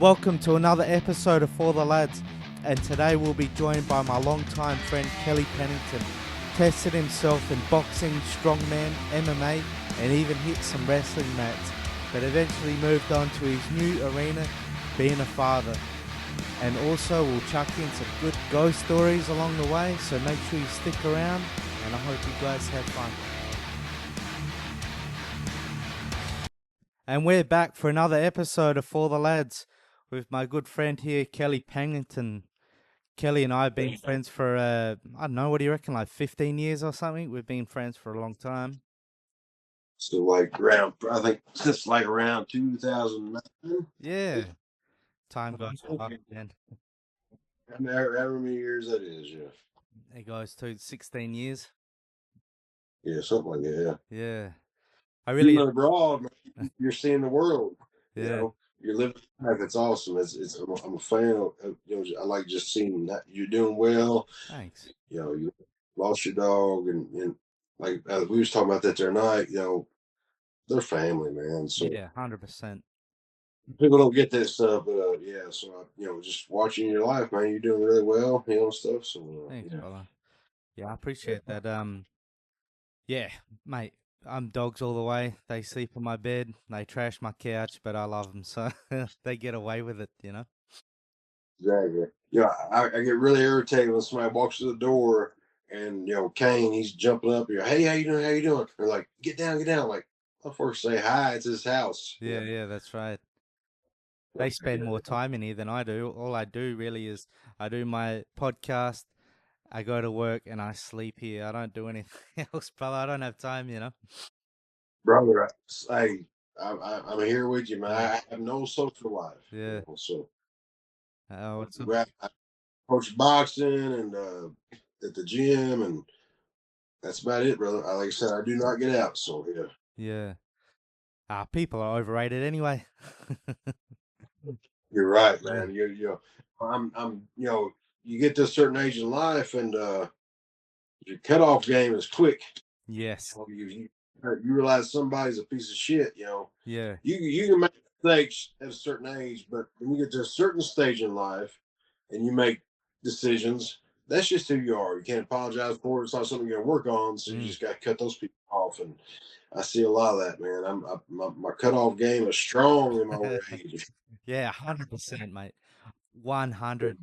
Welcome to another episode of For the Lads, and today we'll be joined by my longtime friend Kelly Pennington. Tested himself in boxing, strongman, MMA, and even hit some wrestling mats, but eventually moved on to his new arena, being a father. And also we'll chuck in some good ghost stories along the way, so make sure you stick around, and I hope you guys have fun. And we're back for another episode of For the Lads with my good friend here, Kelly Pennington. Kelly and I have been friends for, I don't know, what do you reckon, like 15 years or something? We've been friends for a long time. So I think since around 2009. Yeah. Time goes by, man. However many years that is, yeah. It goes to 16 years. Yeah, something like that, yeah. Yeah. You're living abroad, man. You're seeing the world. Yeah. You know, you're living life. It's awesome. I'm a fan of, I like just seeing that you're doing well. Thanks. You know, you lost your dog and like we was talking about that the other night, they're family, man. So Yeah, 100%. people don't get that stuff, but yeah. So just watching your life, man, you're doing really well, stuff. So Thanks, yeah. brother. Yeah, I appreciate that. Yeah, mate, I'm dogs all the way. They sleep on my bed, they trash my couch, but I love them, so they get away with it, you know? Exactly. Yeah, I get really irritated when somebody walks to the door and Kane, he's jumping up here. Hey, how you doing? How you doing? They're like, get down, get down. Like, I'll first say hi. It's his house. Yeah, that's right. They spend more time in here than I do. All I do really is I do my podcast, I go to work, and I sleep here. I don't do anything else, brother. I don't have time, you know? Brother, I'm here with you, man. Yeah. I have no social life. Yeah. So What's up? I coach boxing and at the gym, and that's about it, brother. Like I said, I do not get out. So yeah. Yeah. People are overrated anyway. You're right, Yeah. man. I'm you get to a certain age in life, and your cutoff game is quick. Yes. You realize somebody's a piece of shit. Yeah. You can make mistakes at a certain age, but when you get to a certain stage in life and you make decisions, that's just who you are. You can't apologize for it. It's not something you're gonna work on, so you Mm. just got to cut those people off. And I see a lot of that, man. My cutoff game is strong in my older age. Yeah, 100%, mate. 100.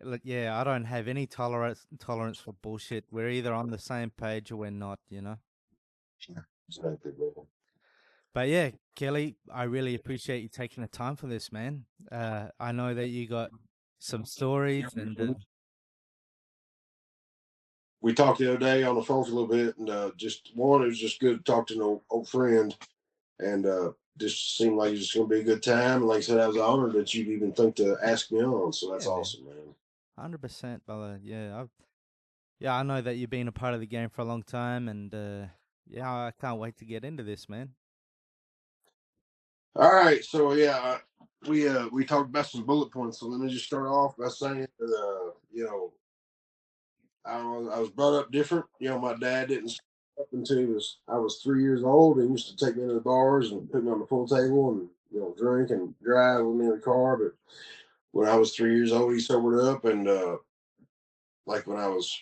Look, yeah, I don't have any tolerance for bullshit. We're either on the same page or we're not, you know? Exactly, bro. But yeah, Kelly, I really appreciate you taking the time for this, man. I know that you got some stories and We talked the other day on the phone for a little bit, and it was just good to talk to an old friend, and just seemed like it's just going to be a good time. And like I said, I was honored that you'd even think to ask me on, so that's yeah, man, awesome, man. 100%, brother. Yeah, I know that you've been a part of the game for a long time, and yeah, I can't wait to get into this, man. All right, so yeah, we talked about some bullet points. So let me just start off by saying that I was brought up different. My dad didn't start up until I was 3 years old, and used to take me into the bars and put me on the pool table and drink and drive with me in the car. But when I was 3 years old, he sobered up, and like when I was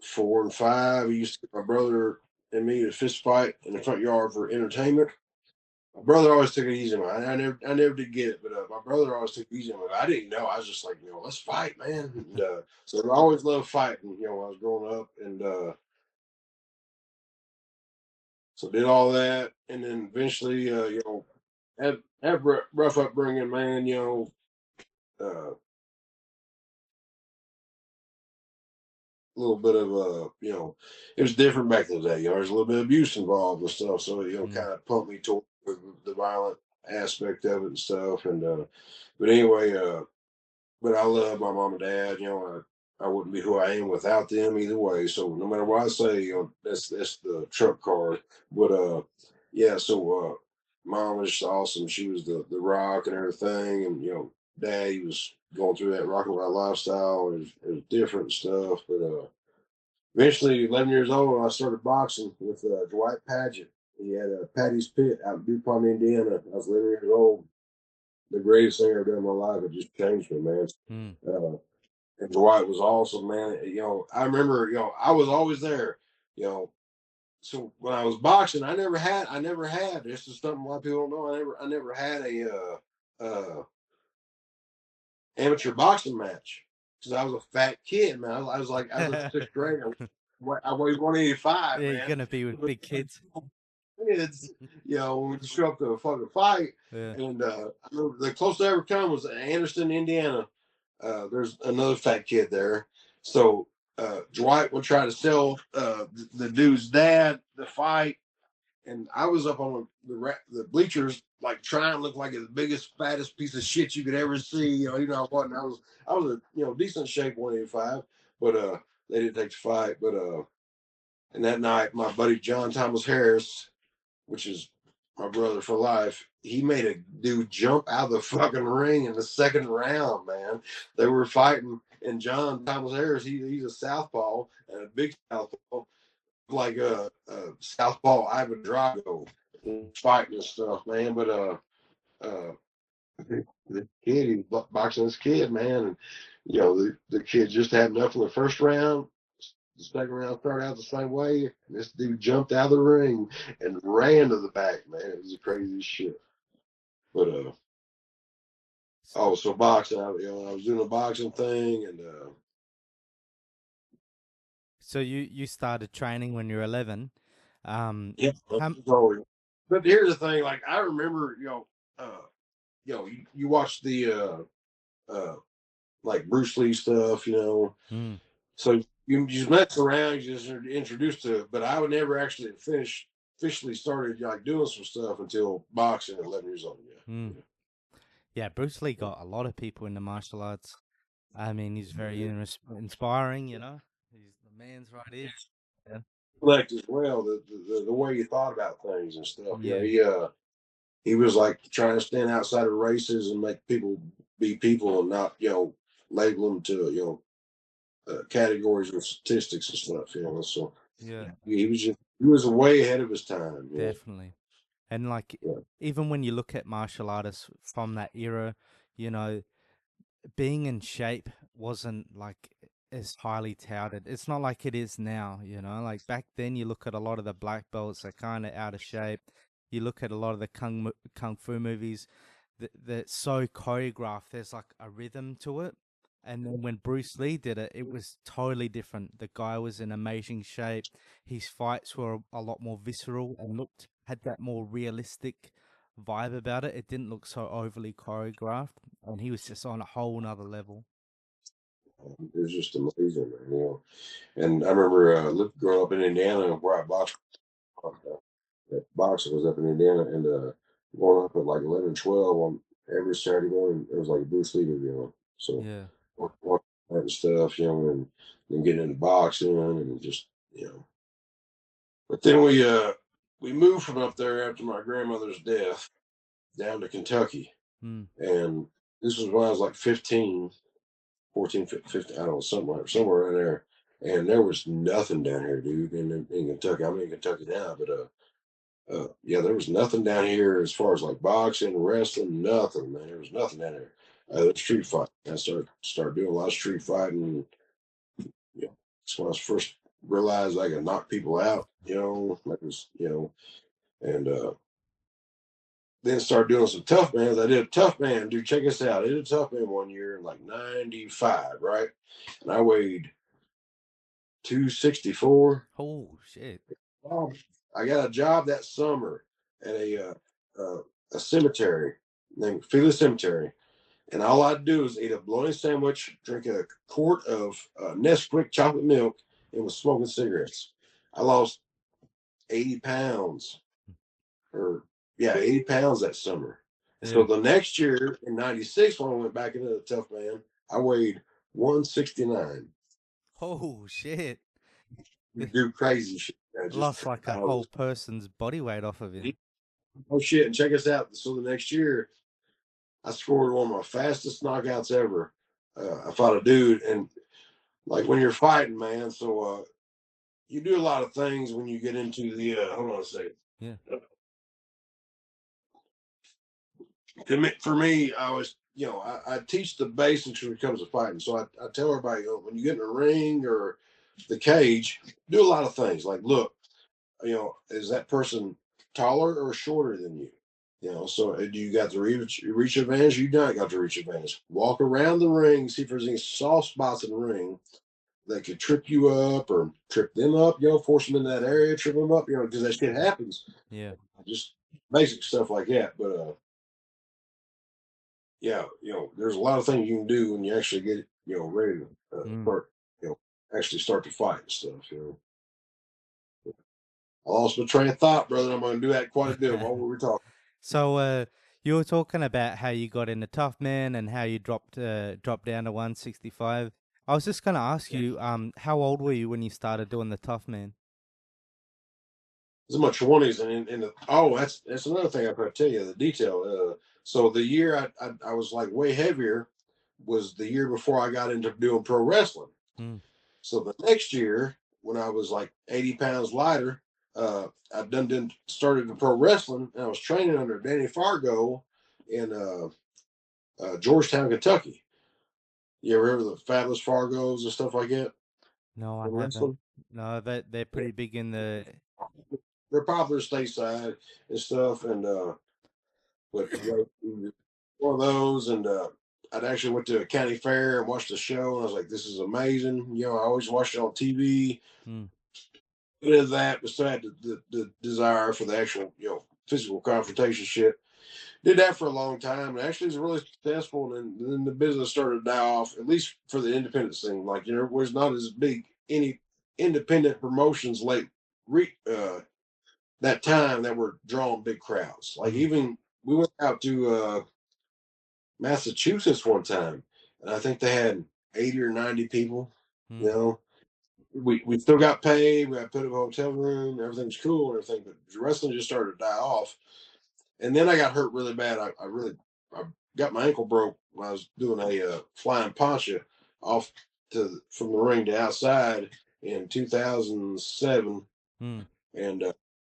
4 and 5, he used to get my brother and me to fist fight in the front yard for entertainment. My brother always took it easy, man. I never did get it, but my brother always took it easy. Man. I didn't know. I was just like, let's fight, man. And, so I always loved fighting. When I was growing up, and so did all that, and then eventually, have rough upbringing, man. A little bit of it was different back in the day. There's a little bit of abuse involved and stuff, so Mm. kind of pumped me toward the violent aspect of it and stuff. And but anyway, but I love my mom and dad. I wouldn't be who I am without them either way. So no matter what I say, that's the trump card. But yeah. So mom was just awesome. She was the rock and everything, and dad, he was going through that rock and roll lifestyle. It was different stuff, but eventually, 11 years old, I started boxing with Dwight Paget. He had a Patty's Pit out in DuPont, Indiana. I was 11 years old. the greatest thing I've done in my life. It just changed me, man. Mm. And Dwight was awesome, man. I remember, I was always there, you know. So when I was boxing, I never had. This is something a lot of people don't know. I never had a amateur boxing match because I was a fat kid, man. I was like, I was in sixth grade. I weighed 185, Yeah, you're man. gonna be with big kids. Kids, when you show up to a fucking fight, Yeah. and I remember the closest I ever come was Anderson, Indiana. There's another fat kid there, so Dwight would try to sell the dude's dad the fight, and I was up on the bleachers, like trying to look like the biggest, fattest piece of shit you could ever see. I wasn't. I was a decent shape 185, but they didn't take the fight. But and that night, my buddy John Thomas Harris, which is my brother for life, he made a dude jump out of the fucking ring in the second round, man. They were fighting, and John Thomas Harris, he's a southpaw and a big southpaw, like southpaw Ivan Drago, fighting and stuff, man. But the kid, he was boxing this kid, man, and the kid just had enough in the first round. The second round started out the same way. And this dude jumped out of the ring and ran to the back, man. It was the craziest shit. But so boxing, I was doing a boxing thing, and So you started training when you were 11. yeah. How, But here's the thing, like I remember, you watch the like Bruce Lee stuff, mm, so you just mess around, you just introduced to it. But I would never actually officially started like doing some stuff until boxing at 11 years old. mm. Yeah. Yeah, Bruce Lee got a lot of people into martial arts. I mean, he's very inspiring, He's the man's right here. Yeah. Reflect as well the way he thought about things and stuff. Yeah. He was like trying to stand outside of races and make people be people and not label them to categories or statistics and stuff. So Yeah, he was way ahead of his time. definitely. And like, Yeah. even when you look at martial artists from that era, you know, being in shape wasn't like as highly touted. It's not like it is now, Like back then, you look at a lot of the black belts, they're kind of out of shape. You look at a lot of the kung fu movies, they're so choreographed. There's like a rhythm to it. And then when Bruce Lee did it, it was totally different. The guy was in amazing shape. His fights were a lot more visceral and had that more realistic vibe about it. It didn't look so overly choreographed, and he was just on a whole nother level. It was just amazing, man. And I remember growing up in Indiana where I boxed. That boxing was up in Indiana, and going up at like 11, 12 on every Saturday morning. It was like a Bruce Lee movie on. So Yeah, watching that and stuff, and then getting into boxing and just But then we moved from up there after my grandmother's death down to Kentucky, mm, and this was when I was like 15, 14, 15, I don't know, somewhere around there. And there was nothing down here, dude, in Kentucky. I'm in Kentucky now, but yeah, there was nothing down here as far as like boxing, wrestling, nothing, man. There was nothing down there. Street fight. I started doing a lot of street fighting. That's when I first realized I could knock people out. Like was and then started doing some tough bands. I did a tough band, dude. Check this out. I did a tough band one year in like '95, right? And I weighed 264. oh shit. Oh, I got a job that summer at a cemetery named Philly Cemetery, and all I'd do is eat a bologna sandwich, drink a quart of Nesquik chocolate milk, and was smoking cigarettes. I lost 80 pounds, or yeah, 80 pounds that summer. So Yeah. the next year in '96, when I went back into the tough man, I weighed 169. Oh shit. You do crazy shit. Lost like a I whole was, person's body weight off of him. oh shit. And check us out. So the next year, I scored one of my fastest knockouts ever. I fought a dude, and like when you're fighting, man, so you do a lot of things when you get into the hold on a second. Yeah. For me, I was, I teach the basics when it comes to fighting. So I tell everybody, when you get in a ring or the cage, do a lot of things. Like, look, is that person taller or shorter than you? So do you got the reach advantage? You not got the reach advantage. Walk around the ring, see if there's any soft spots in the ring that could trip you up or trip them up. Force them in that area, trip them up. Because that shit happens. Yeah. Just basic stuff like that. But yeah, there's a lot of things you can do when you actually get, ready to start, actually start to fight and stuff. I lost my train of thought, brother. I'm going to do that quite a bit. What were we talking? So, you were talking about how you got into Tough Man and how you dropped down to 165. I was just gonna ask you, how old were you when you started doing the Tough Man? This is my 20s, and that's another thing I got to tell you, the detail. So the year I was like way heavier was the year before I got into doing pro wrestling. Mm. So the next year, when I was like 80 pounds lighter, I done started the pro wrestling, and I was training under Danny Fargo in Georgetown, Kentucky. You ever heard of the Fabulous Fargos and stuff like that? No, I For haven't. wrestling? No, they're Yeah. pretty big in the. They're popular stateside and stuff, and but one of those, and I'd actually went to a county fair and watched the show, and I was like, "This is amazing." I always watched it on TV. Mm, Did that, but still had the desire for the actual, physical confrontation shit. Did that for a long time, and actually was really successful. And then the business started to die off, at least for the independent scene. Like, it was not as big any independent promotions late that time that were drawing big crowds. Like, mm, even we went out to Massachusetts one time, and I think they had 80 or 90 people. You mm, know, we still got paid. We got put in a hotel room. Everything's cool and everything, but the wrestling just started to die off. And then I got hurt really bad. I got my ankle broke when I was doing a flying pancha off from the ring to outside in 2007, mm. and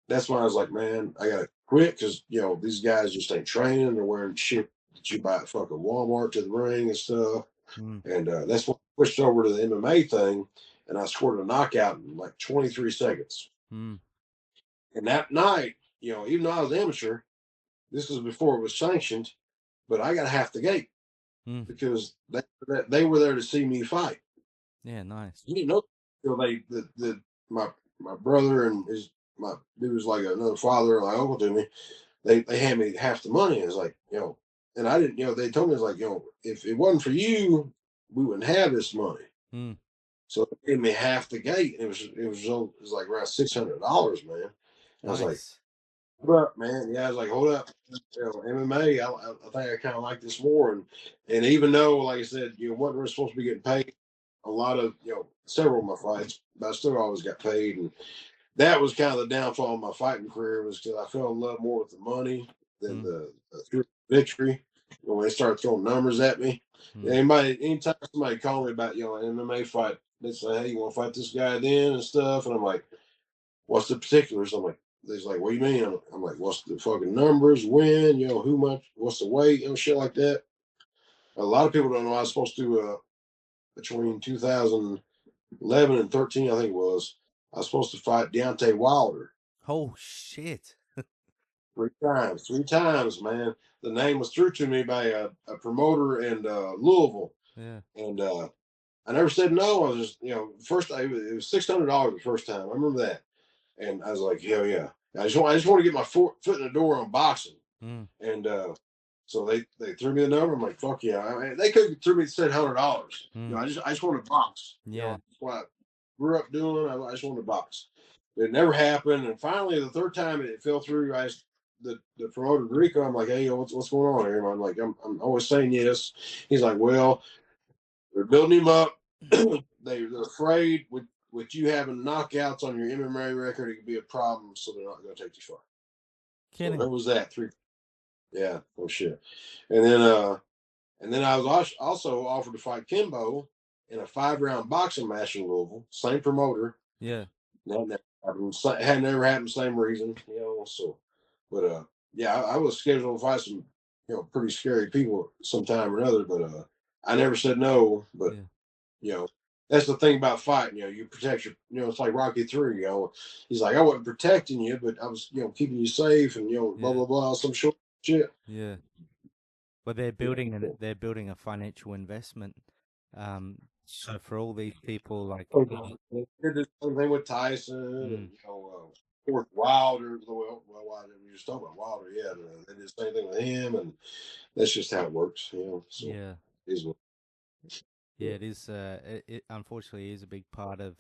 that's when I was like, man, I gotta quit because these guys just ain't training. They're wearing shit that you buy at fucking Walmart to the ring and stuff. Mm, And that's when I switched over to the MMA thing, and I scored a knockout in like 23 seconds. mm, And that night, even though I was amateur, this was before it was sanctioned, but I got half the gate mm. because they were there to see me fight. Yeah, nice. You didn't know, they my brother and my dude was like another father, like uncle to me. They hand me half the money. It's like, and I didn't, they told me, it's like, if it wasn't for you, we wouldn't have this money. Mm, So they gave me half the gate. It was like around $600, man. And I was like, nice. hold up, man. Yeah, I was like, hold up. MMA, I think I kind of like this more. And even though, like I said, wasn't really supposed to be getting paid a lot of, several of my fights, but I still always got paid. And that was kind of the downfall of my fighting career, was because I fell in love more with the money than Mm, the victory. When they started throwing numbers at me, mm. anytime somebody called me about an MMA fight, they say, "Hey, you want to fight this guy then?" and stuff, and I'm like, "What's the particulars?" I'm like, "They're like, what do you mean?" I'm like, "What's the fucking numbers? When? Who much? What's the weight? Shit like that." A lot of people don't know I was supposed to between 2011 and 13, I think it was. I was supposed to fight Deontay Wilder Oh shit. 3 times. 3 times, man. The name was through to me by a promoter in Louisville, Yeah. and I never said no. I was just, first it was $600 the first time. I remember that, and I was like, hell yeah. I just want to get my foot in the door on boxing, Mm, and so they threw me the number. I'm like, fuck yeah. They could have threw me said $100. mm. I just want to box. Yeah. That's what I grew up doing. I just wanted to box. It never happened, and finally the third time it fell through. The promoter Rico. I'm like, hey, what's going on here? I'm like, I'm always saying yes. He's like, well, they're building him up. They're afraid with you having knockouts on your MMA record, it could be a problem, so they're not going to take you far. So there Kidding. was that three. Yeah, oh shit. And then I was also offered to fight Kimbo in a 5-round boxing match in Louisville. Same promoter. Yeah. That never happened. Had never happened. Same reason. So, but yeah, I was scheduled to fight some pretty scary people sometime or another. But I never said no. But Yeah. that's the thing about fighting. You protect it's like Rocky 3. He's like, I wasn't protecting you, but I was, keeping you safe, and blah Yeah. blah blah, some short shit. Yeah. Well, they're building a financial investment. So for all these people, like, They did the same thing with Tyson, mm, and of course Wilder. Wilder, we just talked about Wilder. Yeah, they did the same thing with him, and that's just how it works. So yeah, is what. yeah, it is. It unfortunately is a big part of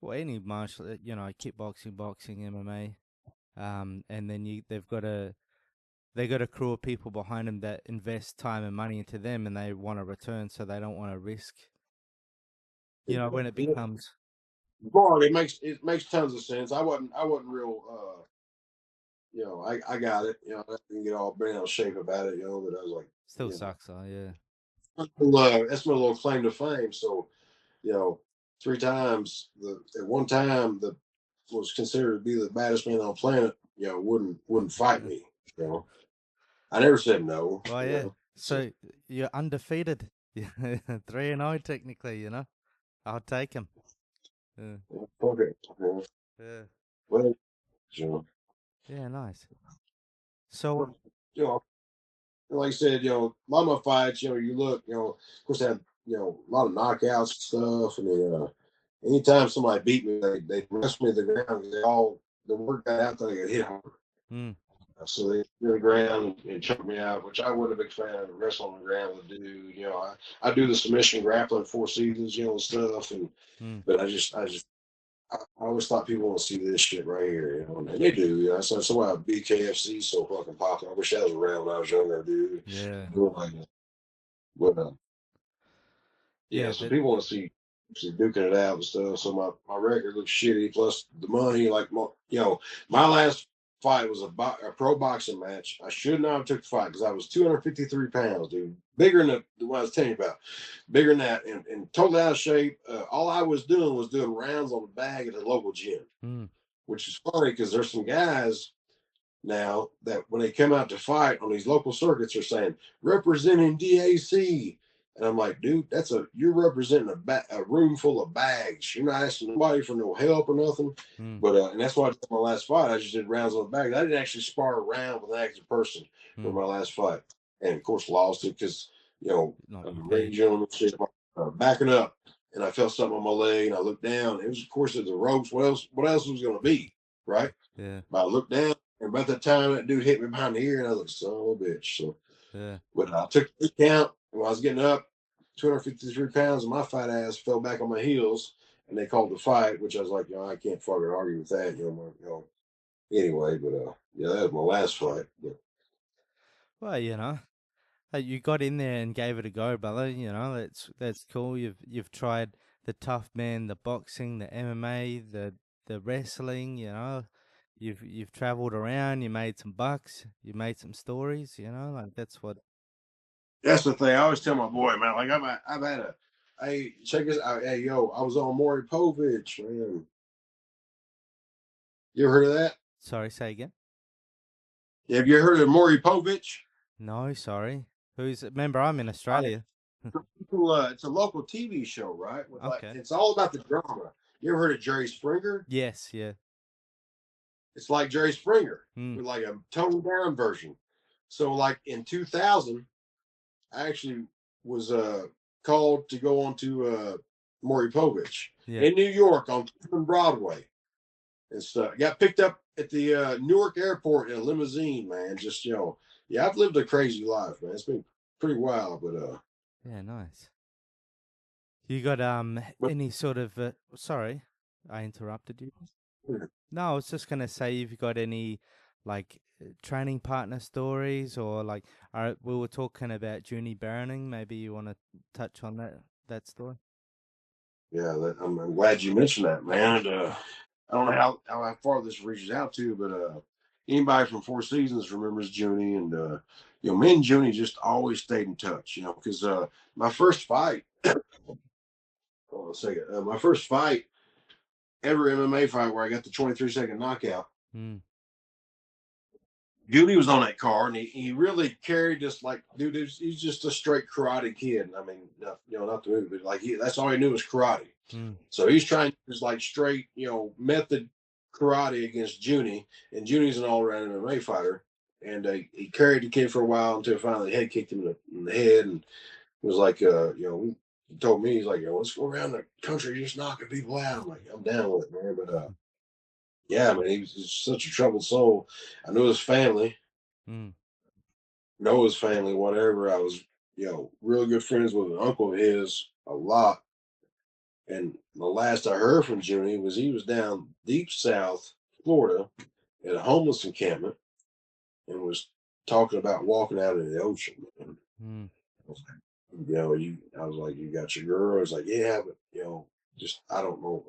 any martial, kickboxing, boxing, MMA. And then they got a crew of people behind them that invest time and money into them, and they want a return, so they don't want to risk. When it becomes Well, it makes tons of sense. I wasn't real. I got it. I didn't get all bent out of shape about it. But I was like, still sucks, though. Yeah, that's my little claim to fame. So, you know, 3 times at one time the was considered to be the baddest man on the planet. Wouldn't fight me. You know, I never said no. well, You yeah. know, so So you're undefeated. 3-0 technically. I'll take him. Yeah, fuck it. yeah, Well, you know, yeah. Nice. So you know, like I said, a lot of my fights, you look, of course, I had, a lot of knockouts and stuff. And then, anytime somebody beat me, they wrestle me to the ground because the word got out that I got hit hard. mm, So they threw the ground and choked me out, which I wasn't a big fan of wrestling on the ground with a dude. I do the submission grappling 4 seasons, and stuff. mm, But I always thought people want to see this shit right here, and they do. So that's why BKFC so fucking popular. I wish that was around when I was younger, dude. yeah, Like, but yeah, yeah. so That people want to see duking it out and stuff. So my record looks shitty. Plus the money, like my last fight was a pro boxing match. I should not have took the fight because I was 253 pounds, dude. Bigger than what I was telling you about. Bigger than that, and totally out of shape. All I was doing rounds on the bag at the local gym, mm, which is funny because there's some guys now that when they come out to fight on these local circuits are saying representing DAC. And I'm like, dude, you're representing a room full of bags. You're not asking nobody for no help or nothing. mm, But and that's why I did my last fight. I just did rounds on the bag. I didn't actually spar around with an active person for mm. my last fight, and of course lost it because Not ring prepared. gentleman shit, backing up, and I felt something on my leg, and I looked down. It was of course the ropes. What else? What else was going to be, right? Yeah, But I looked down, and by the time that dude hit me behind the ear, and I was like, son of a bitch. So, yeah, but I took the count, and when I was getting up, 253 pounds, and my fat ass fell back on my heels, and they called the fight, which I was like, I can't fucking argue with that, Anyway, but yeah, that was my last fight. But well, you got in there and gave it a go, brother. That's cool. You've tried the tough man, the boxing, the MMA, the wrestling. You've traveled around. You made some bucks. You made some stories. Like that's what. that's the thing. I always tell my boy, man, like I've had hey, check this out. Hey, yo, I was on Maury Povich, man. You ever heard of that? Sorry, say again. Have you heard of Maury Povich? No, sorry. Remember, I'm in Australia. It's a local TV show, right? Okay. It's all about the drama. You ever heard of Jerry Springer? Yes. Yeah. It's like Jerry Springer Mm, with like a toned down version. So, like in 2000, I actually was called to go on to Maury Povich yeah. in New York on Broadway and stuff. Got picked up at the Newark airport in a limousine, man. Just yeah, I've lived a crazy life, man. It's been pretty wild, Yeah. Nice. You got but any sort of sorry, I interrupted you. No, I was just gonna say you've got any like training partner stories or like we were talking about Junie Browning. Maybe you want to touch on that story. yeah, I'm glad you mentioned that, man. And, I don't know how far this reaches out to, but anybody from Four Seasons remembers Junie, and me and Junie just always stayed in touch, because my first fight, hold on a second, my first fight ever MMA fight where I got the 23-second knockout. Mm, Junie was on that car, and he really carried this like, dude, he's just a straight karate kid. I mean, not the movie, but like that's all he knew was karate. So he's trying to use like straight, method karate against Junie, and Junie's an all-around MMA fighter, and he carried the kid for a while until finally head kicked him in the head, and it was like, he told me, he's like, let's go around the country just knocking people out. I'm like, I'm down with it, man, but yeah, man, he was such a troubled soul. I knew his family, know his family, whatever. I was, really good friends with an uncle of his a lot. And the last I heard from Junie was he was down deep south Florida at a homeless encampment and was talking about walking out into the ocean. Man. I was like, I was like, you got your girl? I was like, yeah, but just I don't know.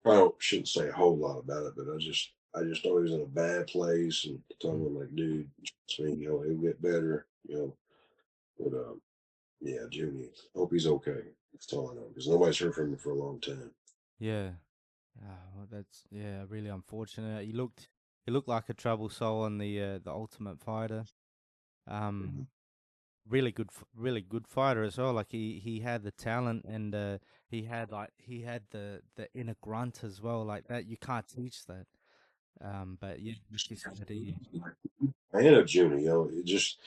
I shouldn't say a whole lot about it, but I just know he was in a bad place, and told him like, dude, trust me, he'll get better, But yeah, Junie, hope he's okay. That's all I know because nobody's heard from him for a long time. Yeah. Well, that's really unfortunate. He looked like a trouble soul on the Ultimate Fighter. Um, really good fighter as well. Like he had the talent, and he had the inner grunt as well. Like that, you can't teach that. But yeah, like you said, I of Junie, it just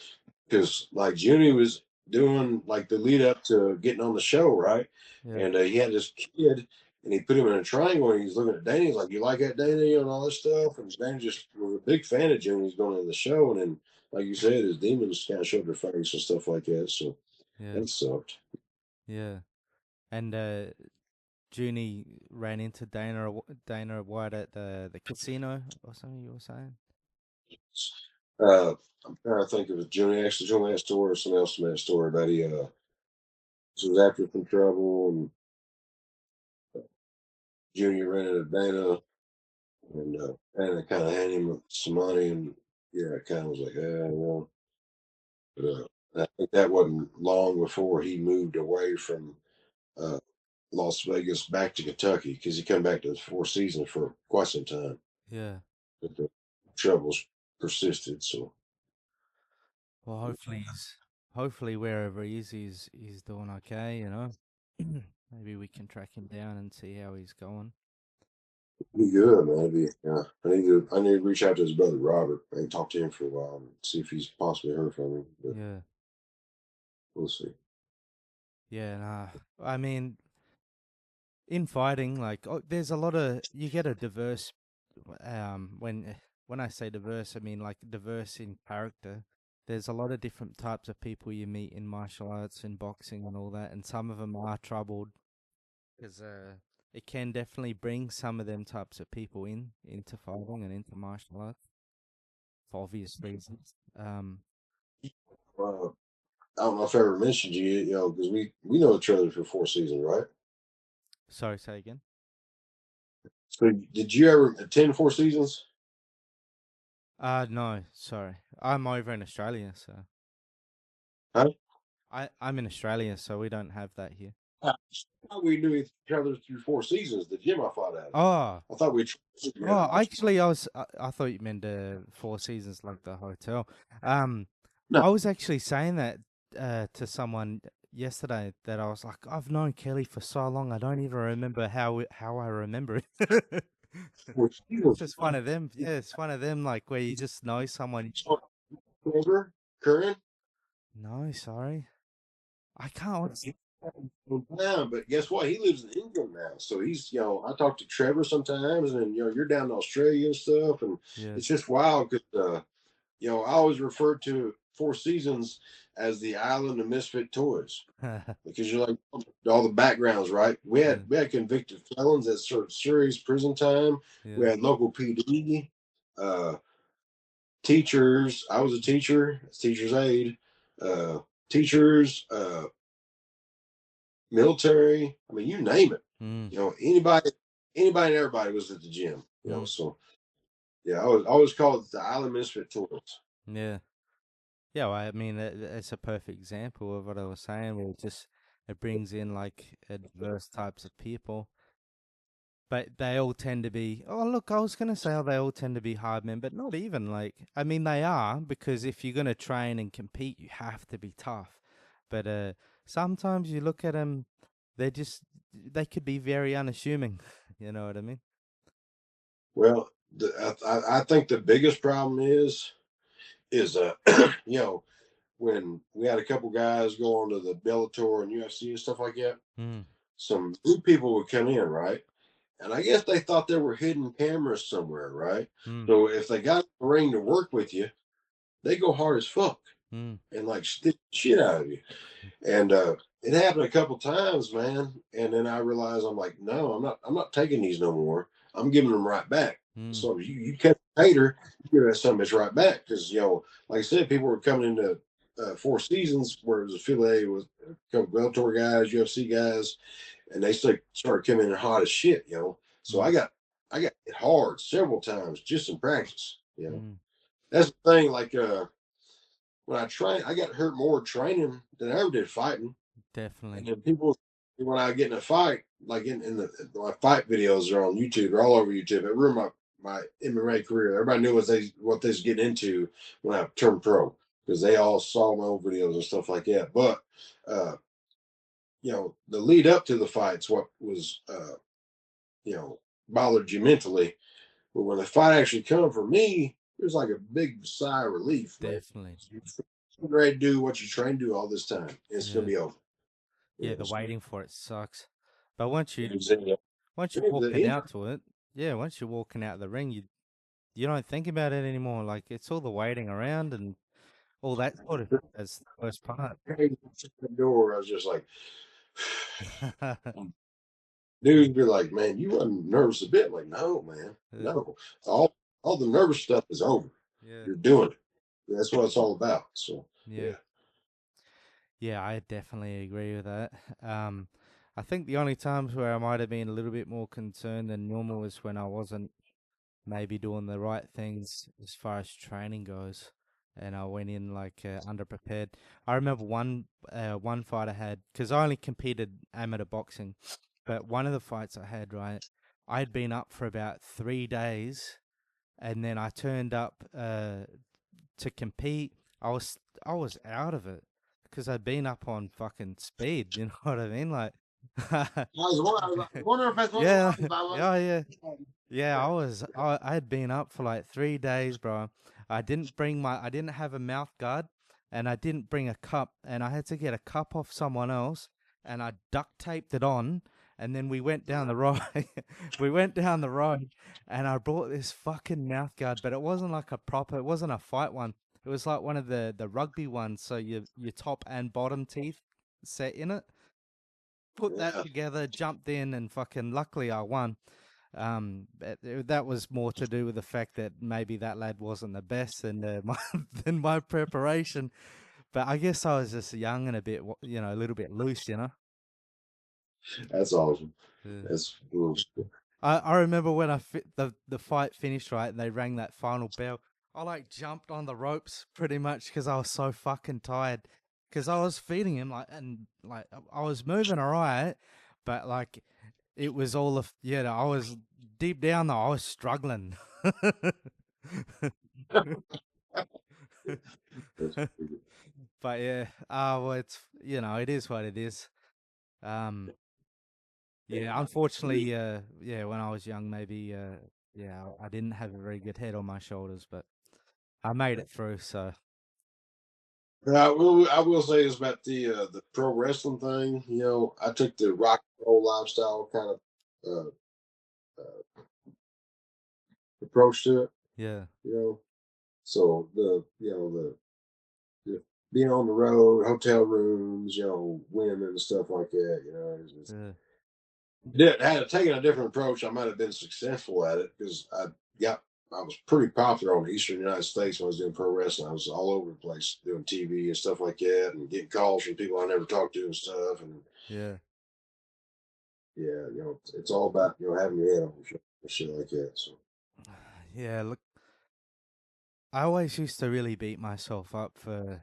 because like Junie was doing like the lead up to getting on the show, right? yeah, And he had this kid, and he put him in a triangle, and he's looking at Danny. He's like, "You like that, Danny?" And all this stuff. And Danny just was a big fan of Junie's going in the show, and then, like you said, his demons kind of showed their face and stuff like that. So yeah, that sucked. yeah. And Junie ran into Dana White at the casino or something. You were saying? I'm trying to think if it's Junie actually told me that story or someone else told me that story about he was after some trouble, and Junior ran into Dana, and Dana kind of handed him some money, and yeah, it kind of was like, well, but I think that wasn't long before he moved away from uh, Las Vegas back to Kentucky because he come back to the Four Seasons for quite some time, Yeah. but the troubles persisted. So Well, hopefully wherever he is, he's doing okay. Maybe we can track him down and see how he's going. be good, man. Yeah. I need to reach out to his brother Robert and talk to him for a while and see if he's possibly heard from him. But Yeah. we'll see. Yeah. Nah. I mean, in fighting, like, there's a lot of you get a diverse. When I say diverse, I mean like diverse in character. There's a lot of different types of people you meet in martial arts and boxing and all that, and some of them are troubled because it can definitely bring some of them types of people into fighting and into martial arts for obvious reasons. Uh, I don't know if I ever mentioned you, because we know each other for Four Seasons, right? Sorry, say again. So did you ever attend Four Seasons? No, sorry. I'm over in Australia, so Huh? I'm in Australia, so we don't have that here. I thought we knew each other through Four Seasons, the gym I fought at. Oh, I thought we trained together. actually, I thought you meant Four Seasons, like the hotel. No, I was actually saying that to someone yesterday that I was like, I've known Kelly for so long, I don't even remember how I remember it. Four It's Seasons. just one of them. Yeah, it's one of them, like where you just know someone. Remember Curran? No, sorry, I can't. Yeah, but guess what? He lives in England now. So he's, I talk to Trevor sometimes, and, you're down in Australia and stuff. And Yeah. it's just wild because, I always refer to Four Seasons as the island of misfit toys because you're like all the backgrounds, right? We Yeah. had we had convicted felons that served serious prison time. We Yeah. had local PD, uh, teachers. I was a teacher, teacher's aide, uh, teachers, military. I mean, you name it. Mm. Anybody and everybody was at the gym. Mm. So yeah, I was always called the Island Misfit Toys. Yeah. Yeah. Well, I mean, it's a perfect example of what I was saying. Where it brings in like diverse types of people. but they all tend to be. Oh, look, I was gonna say how they all tend to be hard men, but not even like. I mean, they are because if you're gonna train and compete, you have to be tough. But sometimes you look at them, they could be very unassuming. You know what I mean? Well, I think the biggest problem is you know, when we had a couple guys go on to the Bellator and UFC and stuff like that, Mm, some new people would come in, right? And I guess they thought there were hidden cameras somewhere, right? mm, So if they got the ring to work with you, they go hard as fuck mm, and like stick the shit out of you. And it happened a couple times, man. And then I realized I'm like, no, I'm not taking these no more. I'm giving them right back. mm. So you catch a hater, you give that some bitch right back. Because like I said, people were coming into Four Seasons where it was affiliated with a couple Bellator guys, UFC guys, and they started coming in hot as shit. So Mm, I got hit hard several times just in practice. mm, That's the thing. Like when I trained, I got hurt more training than I ever did fighting. And definitely. then people, when I get in a fight, like in my fight videos are on YouTube, they're all over YouTube. It ruined my MMA career. Everybody knew what they was getting into when I turned pro because they all saw my old videos and stuff like that. But uh, the lead up to the fights, what was bothered you mentally. But when the fight actually come for me, it was like a big sigh of relief. Like Definitely. you're ready to do what you trained to do all this time. It's gonna Yeah. be over. Yeah, the Yes. waiting for it sucks. But once you It was in once you're the walking injury. out to it, yeah, once you're walking out the ring, you don't think about it anymore. Like it's all the waiting around and all that sort of that's the worst part. The door, I was just like, dudes be like, man, you wasn't nervous a bit. I'm like, no, man, Yeah, no. All the nervous stuff is over. yeah, You're doing it. That's what it's all about. So yeah, yeah. yeah. I definitely agree with that. Um, I think the only times where I might have been a little bit more concerned than normal is when I wasn't maybe doing the right things as far as training goes. And I went in like underprepared. I remember one fight I had because I only competed amateur boxing, but one of the fights I had, right, I'd been up for about 3 days, and then I turned up to compete. I was out of it because I'd been up on fucking speed. You know what I mean? Like, Wondering if that's what yeah, it was. yeah, yeah. Yeah, I had been up for like 3 days, bro. I didn't have a mouth guard and I didn't bring a cup and I had to get a cup off someone else and I duct taped it on and then we went down the road. We went down the road and I brought this fucking mouth guard, but it wasn't like it wasn't a fight one. It was like one of the rugby ones, so your top and bottom teeth set in it. Put that Yeah, together, jumped in and fucking luckily I won. But that was more to do with the fact that maybe that lad wasn't the best than than my preparation. But I guess I was just young and a bit, a little bit loose. that's awesome. Yeah. That's cool. I remember when the fight finished right and they rang that final bell. I like jumped on the ropes pretty much because I was so fucking tired. Because I was feeding him like I was moving alright, but like it was all of I was deep down though. I was struggling. That's pretty good. But yeah, well, it's it is what it is. Um, yeah, unfortunately, yeah, when I was young, maybe, yeah, I didn't have a very good head on my shoulders, but I made it through. So I will say is about the pro wrestling thing. I took the rock and roll lifestyle kind of approach to it. yeah, You know, so the being on the road, hotel rooms, women and stuff like that. yeah, Had I taken a different approach, I might have been successful at it because I was pretty popular on the Eastern United States when I was doing pro wrestling. I was all over the place doing TV and stuff like that, and getting calls from people I never talked to and stuff. And yeah, yeah, it's all about having your head on your shoulders and shit like that. So yeah. Look, I always used to really beat myself up for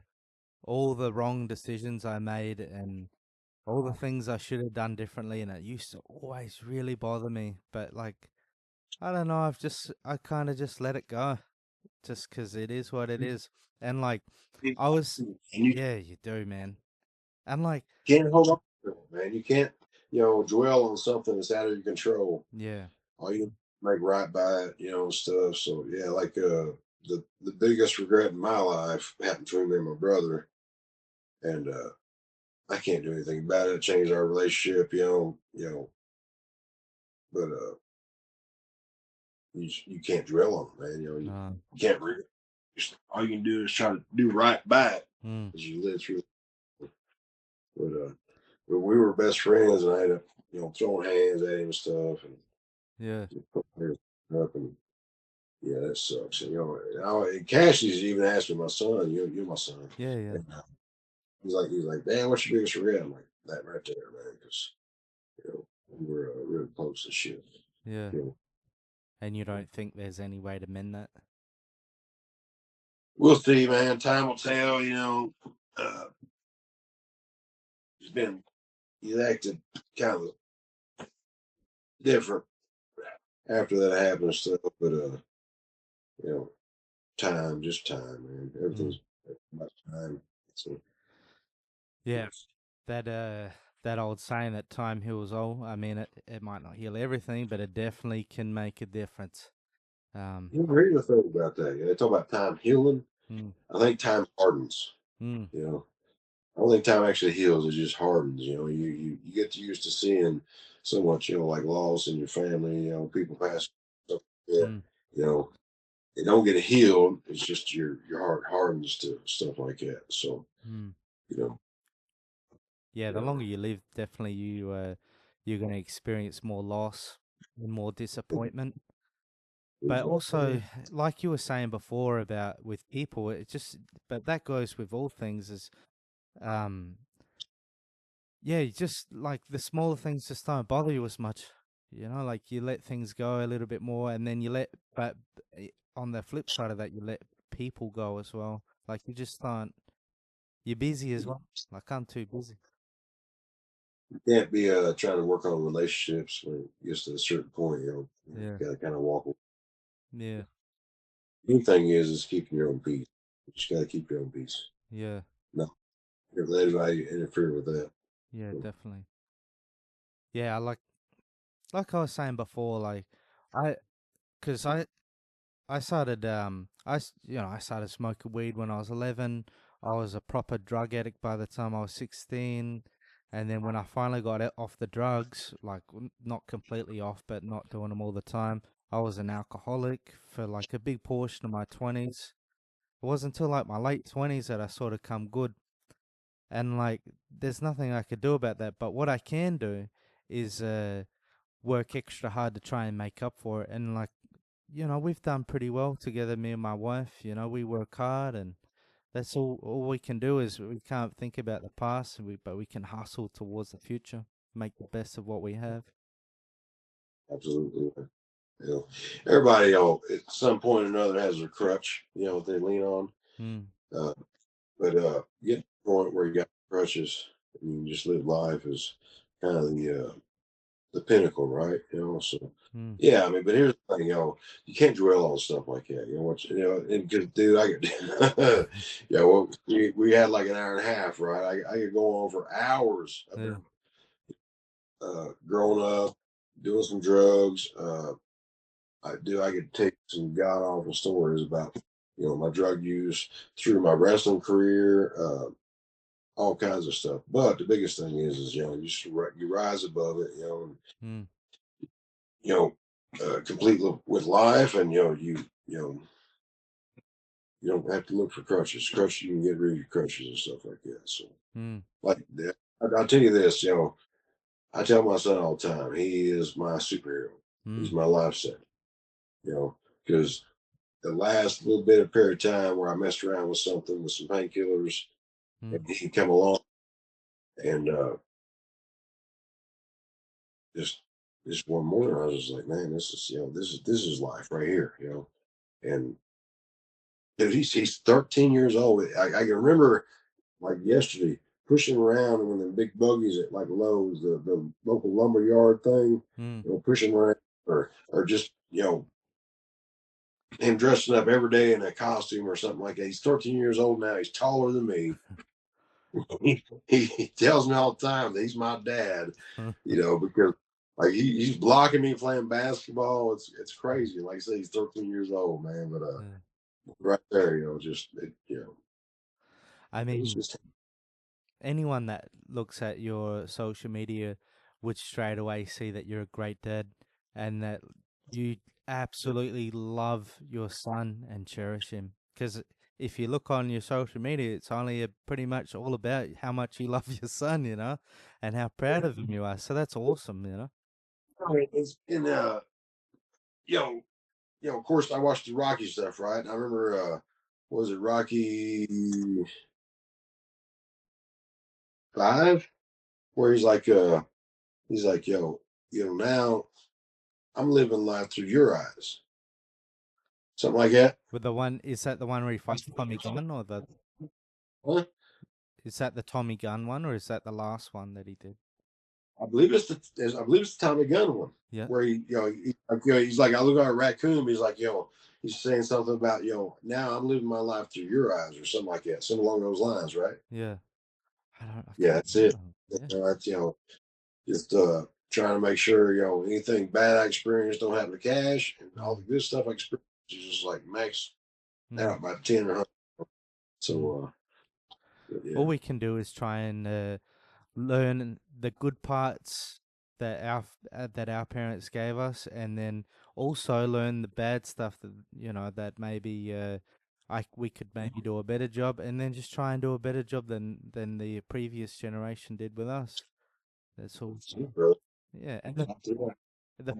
all the wrong decisions I made and all the things I should have done differently, and it used to always really bother me. But like, I don't know, I kind of just let it go, just because it is what it is. And like, I was, And you yeah, you do, man. And like, can't hold on to it, man. You can't, dwell on something that's out of your control. yeah, All you make right by it, stuff. So yeah, like the biggest regret in my life happened between me and my brother, and I can't do anything about it. It changed our relationship, but you can't dwell on it, man. no, You can't read it. All you can do is try to do right by it mm, as you live through. But we were best friends, and I ended up, throwing hands at him and stuff, and yeah, putting up, and yeah, that sucks. And Cassidy's even asked me, my son, you're my son. yeah, yeah, And, he's like, Dad, what's your biggest regret? I'm like, that right there, man, because we were really close and shit. yeah. You know, And you don't think there's any way to mend that? we'll see, man. Time will tell. He's been he's acted kind of different after that happened and stuff, but you know, just time, man. Mm. Everything's about time. So Yeah, that that old saying that time heals all. I mean, it might not heal everything, but it definitely can make a difference. Um, you read a thing about that. They talk about time healing. mm, I think time hardens. mm, You know, I don't think time actually heals. It just hardens. You get used to seeing so much. Like loss in your family. People pass. Stuff like that. mm, You know, it don't get healed. It's just your heart hardens to stuff like that. So mm. you know, Yeah, the yeah, longer you live, definitely you're going to experience more loss and more disappointment. But exactly. also, like you were saying before about with people, but that goes with all things is, um, yeah, you just like the smaller things just don't bother you as much. Like you let things go a little bit more, and then but on the flip side of that, you let people go as well. Like you just aren't, you're busy as well. Like I'm too busy. You can't be trying to work on relationships when it gets to a certain point. You Yeah, got to kind of walk away. yeah, The main thing is keeping your own peace. You just got to keep your own peace. yeah, No, don't let anybody interfere with that. yeah, definitely. Yeah, like I was saying before, like I, cause I started I started smoking weed when I was 11. I was a proper drug addict by the time I was 16, and then when I finally got off the drugs, like not completely off but not doing them all the time, I was an alcoholic for like a big portion of my 20s. It wasn't until like my late 20s that I sort of come good, and like there's nothing I could do about that, but what I can do is work extra hard to try and make up for it. And like, we've done pretty well together, me and my wife. We work hard, and that's all we can do is we can't think about the past, but we can hustle towards the future, make the best of what we have. Absolutely. You know, everybody, at some point or another has a crutch, they lean on. Mm, Uh, but get to the point where you got crutches and you can just live life is kind of the pinnacle, right? So mm, yeah, I mean, but here's the thing, you can't dwell on stuff like that. And because dude, I could, yeah, well, we had like an hour and a half, right? I could go on for hours yeah, about growing up, doing some drugs. I could take some god awful stories about my drug use through my wrestling career, all kinds of stuff. But the biggest thing is you rise above it, mm, you know, complete with life, and you don't have to look for crutches. Crutches, you can get rid of your crutches and stuff like that. So, mm, like that, I'll tell you this, I tell my son all the time, he is my superhero. He's mm, my lifesaver. Because the last little bit of period of time where I messed around with something with some painkillers, and mm, he come along and just one morning I was just like, man, this is life right here, and dude, he's 13 years old. I can remember like yesterday. push him around in one of them big buggies at like Lowe's, the local lumber yard thing, push him around, or just him dressing up every day in a costume or something like that. He's 13 years old now. He's taller than me. He tells me all the time that he's my dad, because like he's blocking me playing basketball. It's crazy. Like I say, he's 13 years old, man. But right there, I it's mean, just anyone that looks at your social media would straight away see that you're a great dad and that you absolutely love your son and cherish him. Because if you look on your social media, it's only pretty much all about how much you love your son, and how proud of him you are. So that's awesome. it's in of course I watched the Rocky stuff, right? I remember was it Rocky 5? Where he's like, now I'm living life through your eyes. Something like that. With the one, is that the one where he fights Tommy Gunn, or Huh? is that the Tommy Gunn one, or is that the last one that he did? I believe it's the Tommy Gunn one. Yeah. Where he's like, I look at a raccoon. He's like, he's saying something about, now I'm living my life through your eyes or something like that. Something along those lines, right? Yeah. Yeah, that's it. Yeah. That's just trying to make sure anything bad I experience don't happen to Cash, and all the good stuff I experience is just like max out by 10 or 100. So all we can do is try and learn the good parts that our parents gave us, and then also learn the bad stuff that maybe we could maybe do a better job, and then just try and do a better job than the previous generation did with us. That's all. Yeah, and the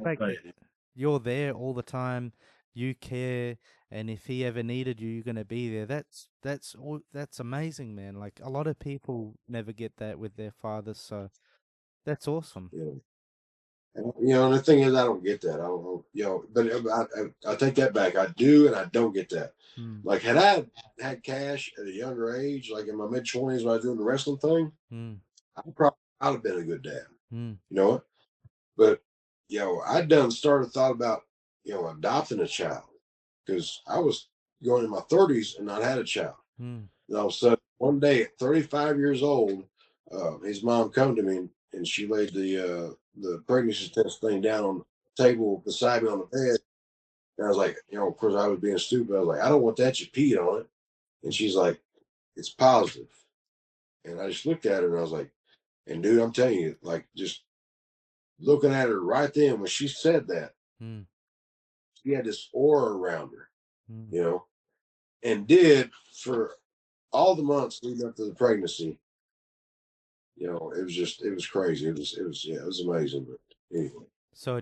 fact that you're there all the time, you care, and if he ever needed you, you're gonna be there. That's amazing, man. Like a lot of people never get that with their fathers, so that's awesome. Yeah. And, the thing is, I don't get that. I don't know, but I take that back. I do, and I don't get that. Like, had I had Cash at a younger age, like in my mid 20s when I was doing the wrestling thing, I'd have been a good dad. You know what? But, I'd thought about, adopting a child because I was going in my 30s and not had a child. And all of a sudden, one day at 35 years old, his mom come to me and she laid the pregnancy test thing down on the table beside me on the bed. And I was like, of course I was being stupid. I was like, I don't want that. You peed on it. And she's like, it's positive. And I just looked at her and I was like, and dude, I'm telling you, like just looking at her right then when she said that, she had this aura around her, and did for all the months leading up to the pregnancy. It was crazy. It was amazing. But anyway. So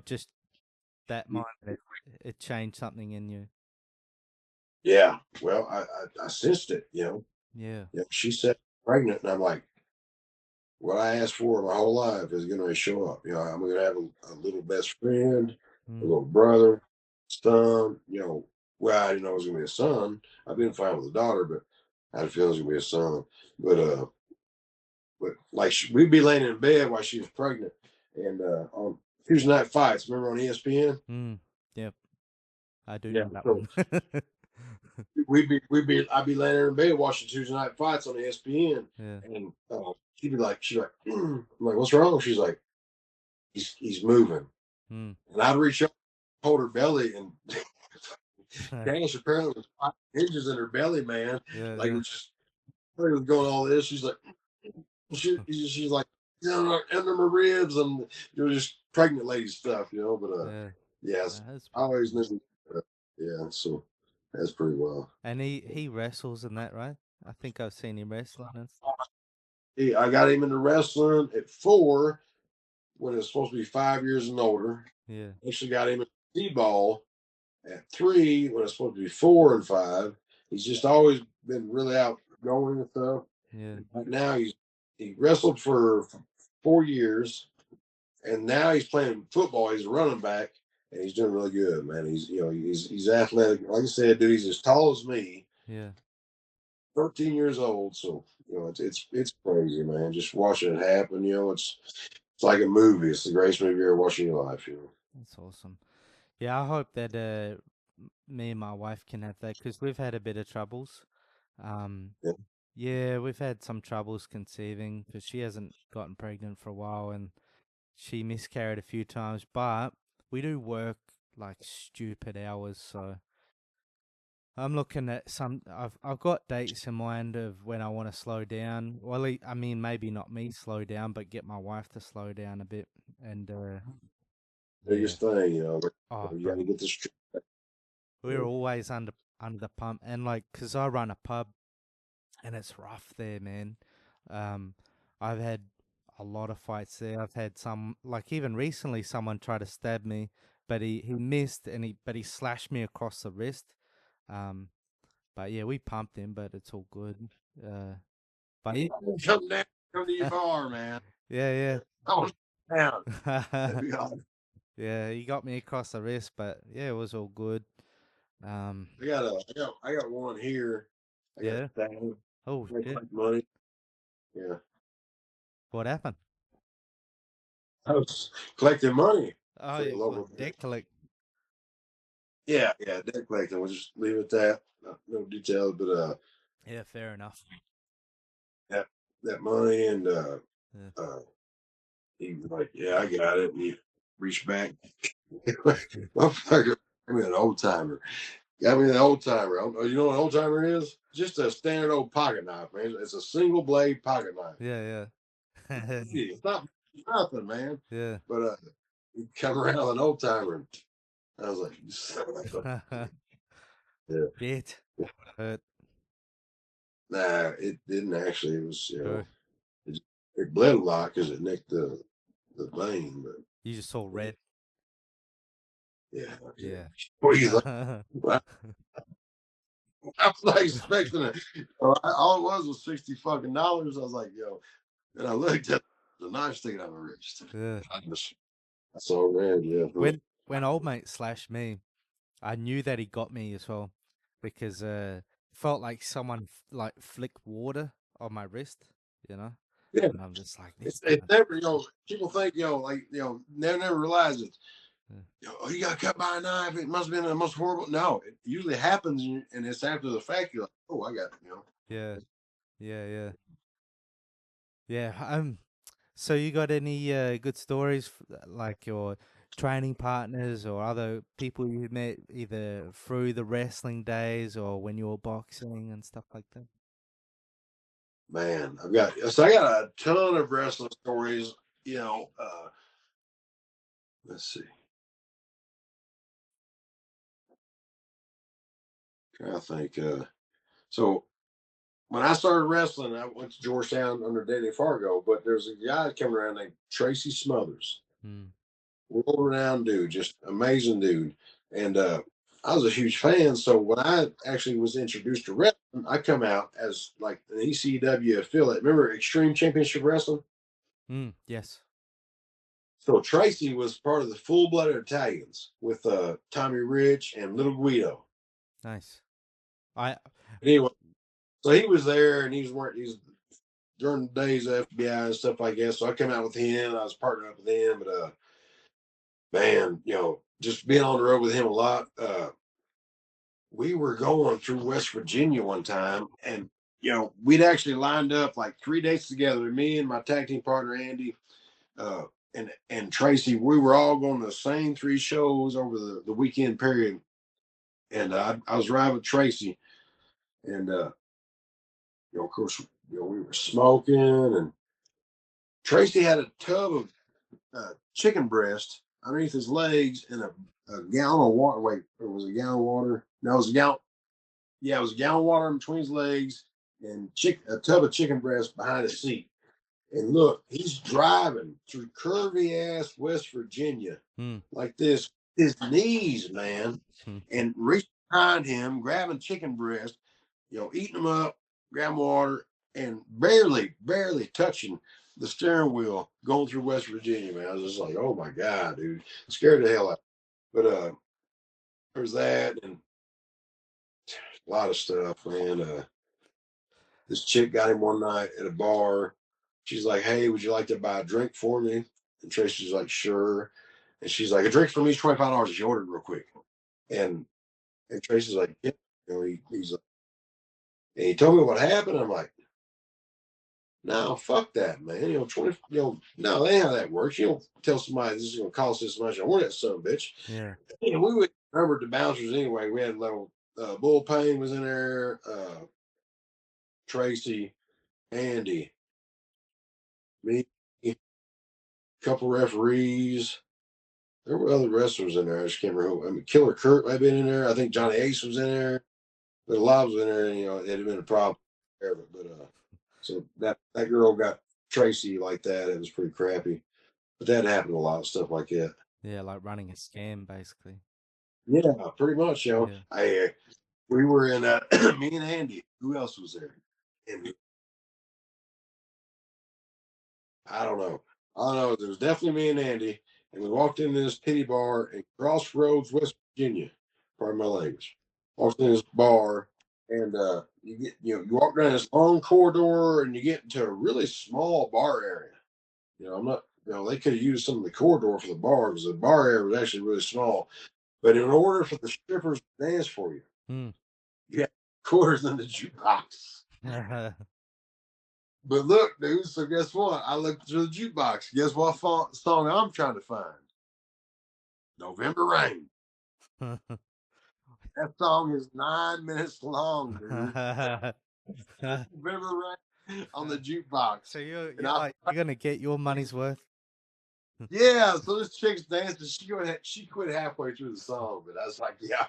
that moment, it changed something in you. Yeah. Well, I sensed it, Yeah. She said pregnant, and I'm like, what I asked for my whole life is going to show up. I'm going to have a little best friend, a little brother, son, well, I didn't know it was going to be a son. I've been fine with a daughter, but I had a feeling it was going to be a son. But like we'd be laying in bed while she was pregnant, and on Tuesday night fights, remember on ESPN? Yep, I do know that one. I'd be laying there in bed watching Tuesday night fights on ESPN, and she'd be like, I'm like, what's wrong? She's like, he's moving, and I'd reach up, hold her belly, and Cash apparently was 5 inches in her belly, man. It was just was going all this. She's like, she's like, under my ribs, and just pregnant lady stuff, But yes, I always knew. Yeah, so that's pretty well. And he wrestles in that, right? I think I've seen him wrestling and stuff. I got him into wrestling at 4 when it was supposed to be 5 years and older. Yeah. Actually got him in t-ball at 3 when it's supposed to be 4 and 5. He's just always been really outgoing and stuff. Yeah. Right now he wrestled for 4 years, and now he's playing football. He's a running back, and he's doing really good, man. He's he's athletic. Like I said, dude, he's as tall as me. Yeah. 13 years old. So, it's crazy, man. Just watching it happen, it's like a movie. It's the greatest movie you ever watched in your life. That's awesome. Yeah, I hope that me and my wife can have that because we've had a bit of troubles. Um, Yeah. yeah, we've had some troubles conceiving because she hasn't gotten pregnant for a while and she miscarried a few times. But we do work like stupid hours, so I'm looking at some. I've got dates in mind of when I want to slow down. Well, I mean, maybe not me slow down, but get my wife to slow down a bit. And yeah, Biggest thing, oh, you got to bro, get this. we're always under the pump, and like, cause I run a pub, and it's rough there, man. Um, I've had a lot of fights there. I've had some, like even recently, someone tried to stab me, but he missed, and he slashed me across the wrist. Um, but yeah, we pumped him, but it's all good. But he, Come down, come to your car, man. yeah, Come down. yeah, That'd be awesome. yeah, he got me across the wrist, but yeah, it was all good. Um, I got one here. I got yeah. that. Oh I shit, collect money. Yeah, what happened? I was collecting money Oh, for yeah, the what local. debt collect? Yeah, debt collecting. We'll just leave it at that. No details, but Yeah, fair enough. that money and Yeah. uh, he was like, "Yeah, I got it." And he reached back. Motherfucker, I mean, an old timer. I mean, an old timer. You know what an old timer is? Just a standard old pocket knife, man. It's a single blade pocket knife. Yeah, yeah. It's not nothing, man. Yeah. But he come around with an old timer. And I was like, "You son of a-" yeah. Shit. Hurt. Nah, it didn't actually. It was, True. it, it bled a lot because it nicked the vein. But You just saw red. yeah. Yeah. What do you think? I was not expecting it. All it was $60 fucking. I was like, and I looked at the knife sticking out my wrist. Yeah. I saw red, yeah. When old mate slashed me, I knew that he got me as well because felt like someone like flicked water on my wrist, you know? Yeah. And I'm just like, this It's guy. never, people think, never realize it. Yeah. Oh, you got cut by a knife. It must have been the most horrible. No, it usually happens and it's after the fact. You're like, oh, I got it. Yeah. Yeah, yeah. Yeah. So you got any good stories like your training partners or other people you met either through the wrestling days or when you were boxing and stuff like that? Man, I got a ton of wrestling stories. Let's see. I think. So when I started wrestling, I went to Georgetown under Danny Fargo, but there's a guy coming around named Tracy Smothers, Hmm. world renowned dude, just amazing dude. And I was a huge fan. So when I actually was introduced to wrestling, I come out as like an ECW affiliate. Remember Extreme Championship Wrestling? Yes. So Tracy was part of the full blooded Italians with Tommy Rich and Little Guido. Nice. I Anyway, so he was there and he's during the days of FBI and stuff like that. So I come out with him. I was partnering up with him, but man, just being on the road with him a lot. We were going through West Virginia one time, and we'd actually lined up like 3 days together. Me and my tag team partner Andy, uh, and Tracy. We were all going to the same three shows over the weekend period. And I was riding with Tracy, and of course, we were smoking, and Tracy had a tub of chicken breast underneath his legs and a gallon of water. Wait, it was a gallon of water. No, it was a gallon. Yeah, it was a gallon of water in between his legs and a tub of chicken breast behind his seat. And look, he's driving through curvy ass West Virginia hmm. like this, his knees, man, Hmm. and reaching behind him, grabbing chicken breast, eating them up, grabbing water, and barely touching the steering wheel going through West Virginia, man. I was just like, oh my God, dude. Scared the hell out. But there's that and a lot of stuff, man. This chick got him one night at a bar. She's like, "Hey, would you like to buy a drink for me?" And Tracy's like, "Sure." And she's like, "A drink for me is $25." She ordered real quick. And Tracy's like, "Yeah." He's like, and he told me what happened. I'm like, "No, fuck that, man. 20, no, that ain't how that works. You don't tell somebody this is going to cost this much. I want that son of a bitch." Yeah. And we would remember the bouncers anyway. We had little Bull Payne was in there, Tracy, Andy, me, a couple referees. There were other wrestlers in there. I just can't remember who. I mean, Killer Kurt might have been in there. I think Johnny Ace was in there. But a lot was in there, and it had been a problem. But so that girl got Tracy like that. It was pretty crappy. But that happened a lot of stuff like that. Yeah, like running a scam, basically. Yeah, pretty much. Yeah. We were in me and Andy. Who else was there? And I don't know. I don't know. There was definitely me and Andy, and we walked into this pity bar in Crossroads, West Virginia. Pardon my language. Walked in this bar, and you walk down this long corridor, and you get into a really small bar area. I'm not. They could have used some of the corridor for the bar because the bar area was actually really small. But in order for the strippers to dance for you, Mm. you had quarters in the jukebox. But look, dude, so guess what? I looked through the jukebox. Guess what song I'm trying to find? November Rain. That song is 9 minutes long, dude. November Rain on the jukebox. So you're And like, you're gonna get your money's worth. yeah, so this chick's dancing. She quit halfway through the song, but I was like, yeah,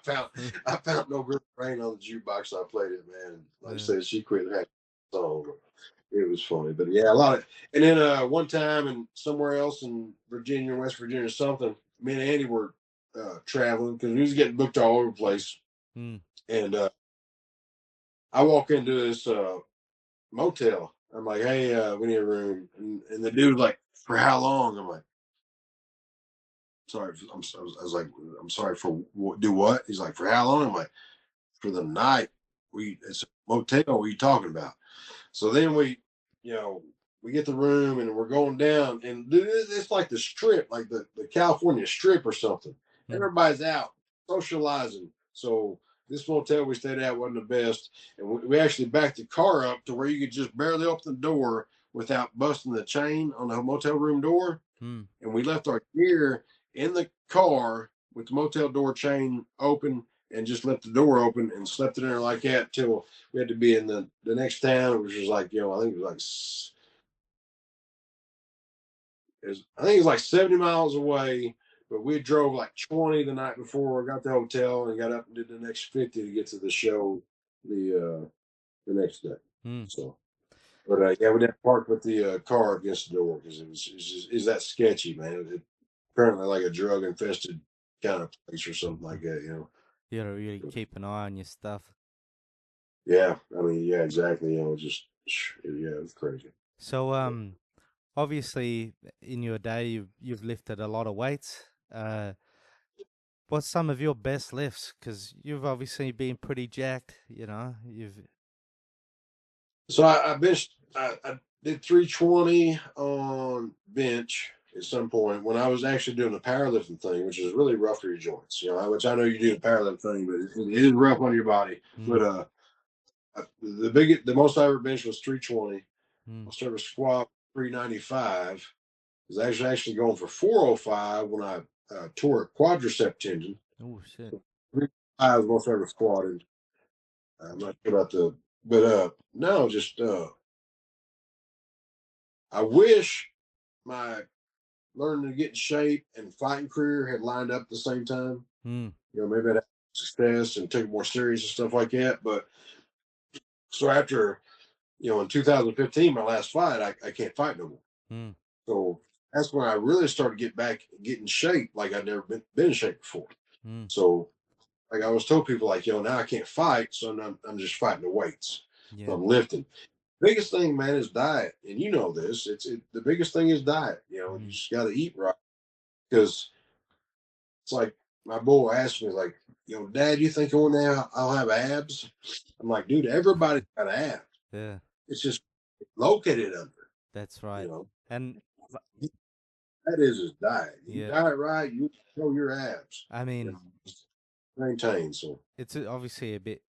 I found November Rain on the jukebox. So I played it, man. Like I said, she quit halfway through the song. It was funny, but yeah, a lot of. And then one time and somewhere else in Virginia, West Virginia, or something, me and Andy were traveling because we was getting booked all over the place. Mm. And I walk into this motel. I'm like, "Hey, we need a room," and the dude's like, "For how long?" I'm like, "Sorry." I was like, "I'm sorry for do what?" He's like, "For how long?" I'm like, "For the night." It's a motel. What are you talking about? So then you know, we get the room and we're going down, and it's like the strip, like the California strip or something. Mm. Everybody's out socializing. So this motel we stayed at wasn't the best, and we actually backed the car up to where you could just barely open the door without busting the chain on the motel room door. Mm. And we left our gear in the car with the motel door chain open and just left the door open and slept in there like that till we had to be in the next town, which was like, I think it was I think it was like 70 miles away, but we drove like 20 the night before, got the hotel and got up and did the next 50 to get to the show the next day. Mm. So, but yeah, we didn't park with the car against the door because it's that sketchy, man. Apparently like a drug infested kind of place or something like that. You gotta really keep an eye on your stuff. Yeah, I mean, yeah, exactly. Just yeah, it's crazy. So obviously in your day you've lifted a lot of weights. What's some of your best lifts? Because you've obviously been pretty jacked. You've. So I benched. I did 320 on bench at some point when I was actually doing the powerlifting thing, which is really rough for your joints. Which I know you do the powerlifting thing, but it is rough on your body. Mm. But the most I ever benched was 320. Mm. I started squat 395. I was actually going for 405 when I tore a quadricep tendon. Oh shit. 305 was most I ever squatted. I'm not sure about but no, just I wish my learning to get in shape and fighting career had lined up at the same time. Mm. Maybe I'd have success and take it more serious and stuff like that. But so after, in 2015, my last fight, I can't fight no more. Mm. So that's when I really started get in shape like I'd never been in shape before. Mm. So like I was told people like, now I can't fight, so I'm just fighting the weights. So Yeah. I'm lifting. Biggest thing, man, is diet, and this. The biggest thing is diet. You Mm. just got to eat right because it's like my boy asked me like, Dad, you think one day I'll have abs? I'm like, dude, everybody's got abs. Yeah. It's just located under. That's right. You know, And that is his diet. You yeah, diet right, you show your abs. I You mean, know, maintain. So it's obviously a bit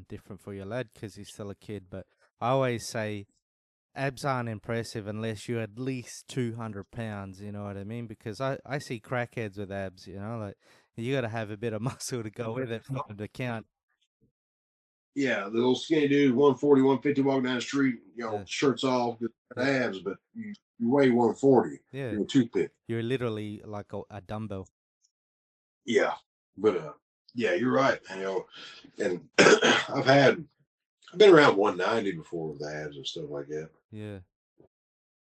different for your lad because he's still a kid. But I always say abs aren't impressive unless you're at least 200 pounds. You know what I mean? Because I see crackheads with abs. You know, like you got to have a bit of muscle to go with it for them to count. yeah, the little skinny dude, 140, 150, walking down the street, Yeah, shirts off, got yeah, abs, but you weigh 140. yeah. You're a toothpick. You're literally like a dumbbell. Yeah, but yeah, you're right. And I've been around 190 before with abs and stuff like that. Yeah.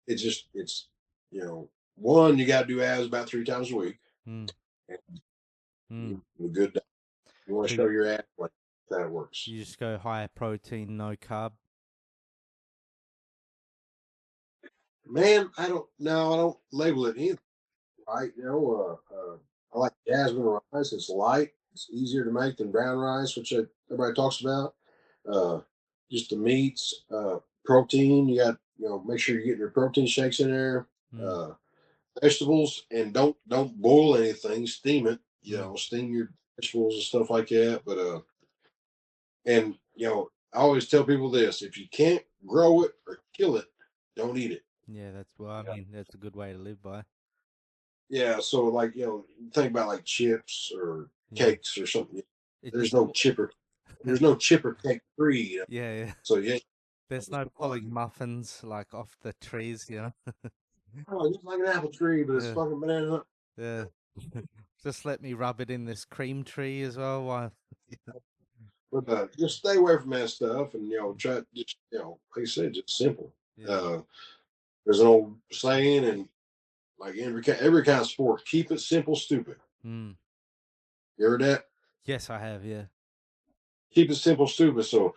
It's one, you got to do abs about 3 times a week. Mm. And Mm. a good diet. You want to So show your abs like that works. you just go high protein, no carb. Man, I don't know. I don't label it anything. Right? I like jasmine rice. It's light. It's easier to make than brown rice, which everybody talks about. Uh, just the meats, protein. You got make sure you're getting your protein shakes in there. Mm. Uh, vegetables, and don't boil anything. Steam it. Mm. Steam your vegetables and stuff like that. But and I always tell people this: if you can't grow it or kill it, don't eat it. Yeah, that's well. I mean, that's a good way to live by. Yeah, so like think about like chips or Yeah, cakes or something. it There's just no chipper. There's no chipper cake free. yeah, yeah. So yeah, There's no pulling muffins like off the trees, you know. oh, just like an apple tree, but it's Yeah, fucking banana. yeah. Just let me rub it in this cream tree as well. While But just stay away from that stuff, and try just like I said, just simple. yeah. Uh, there's an old saying, and like every kind of sport, keep it simple, stupid. Mm. You heard that? Yes, I have. Yeah, Keep it simple, stupid. So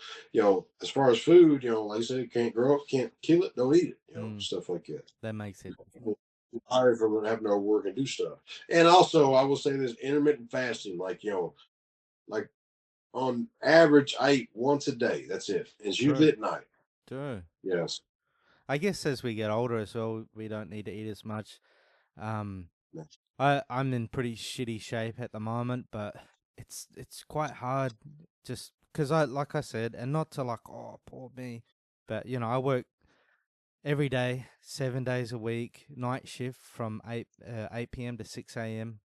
as far as food, like I said, can't grow it, can't kill it, don't eat it. mm. Stuff like that. That makes it. People tired from having to work and do stuff. And also, I will say this: intermittent fasting, like on average, I eat once a day. That's it. It's True. usually at night. True. Yes. I guess as we get older as well, we don't need to eat as much. Um, Yes. I'm in pretty shitty shape at the moment, but it's quite hard just because like I said, and not to like oh poor me, but I work every day, 7 days a week, night shift from 8 p.m. to 6 a.m.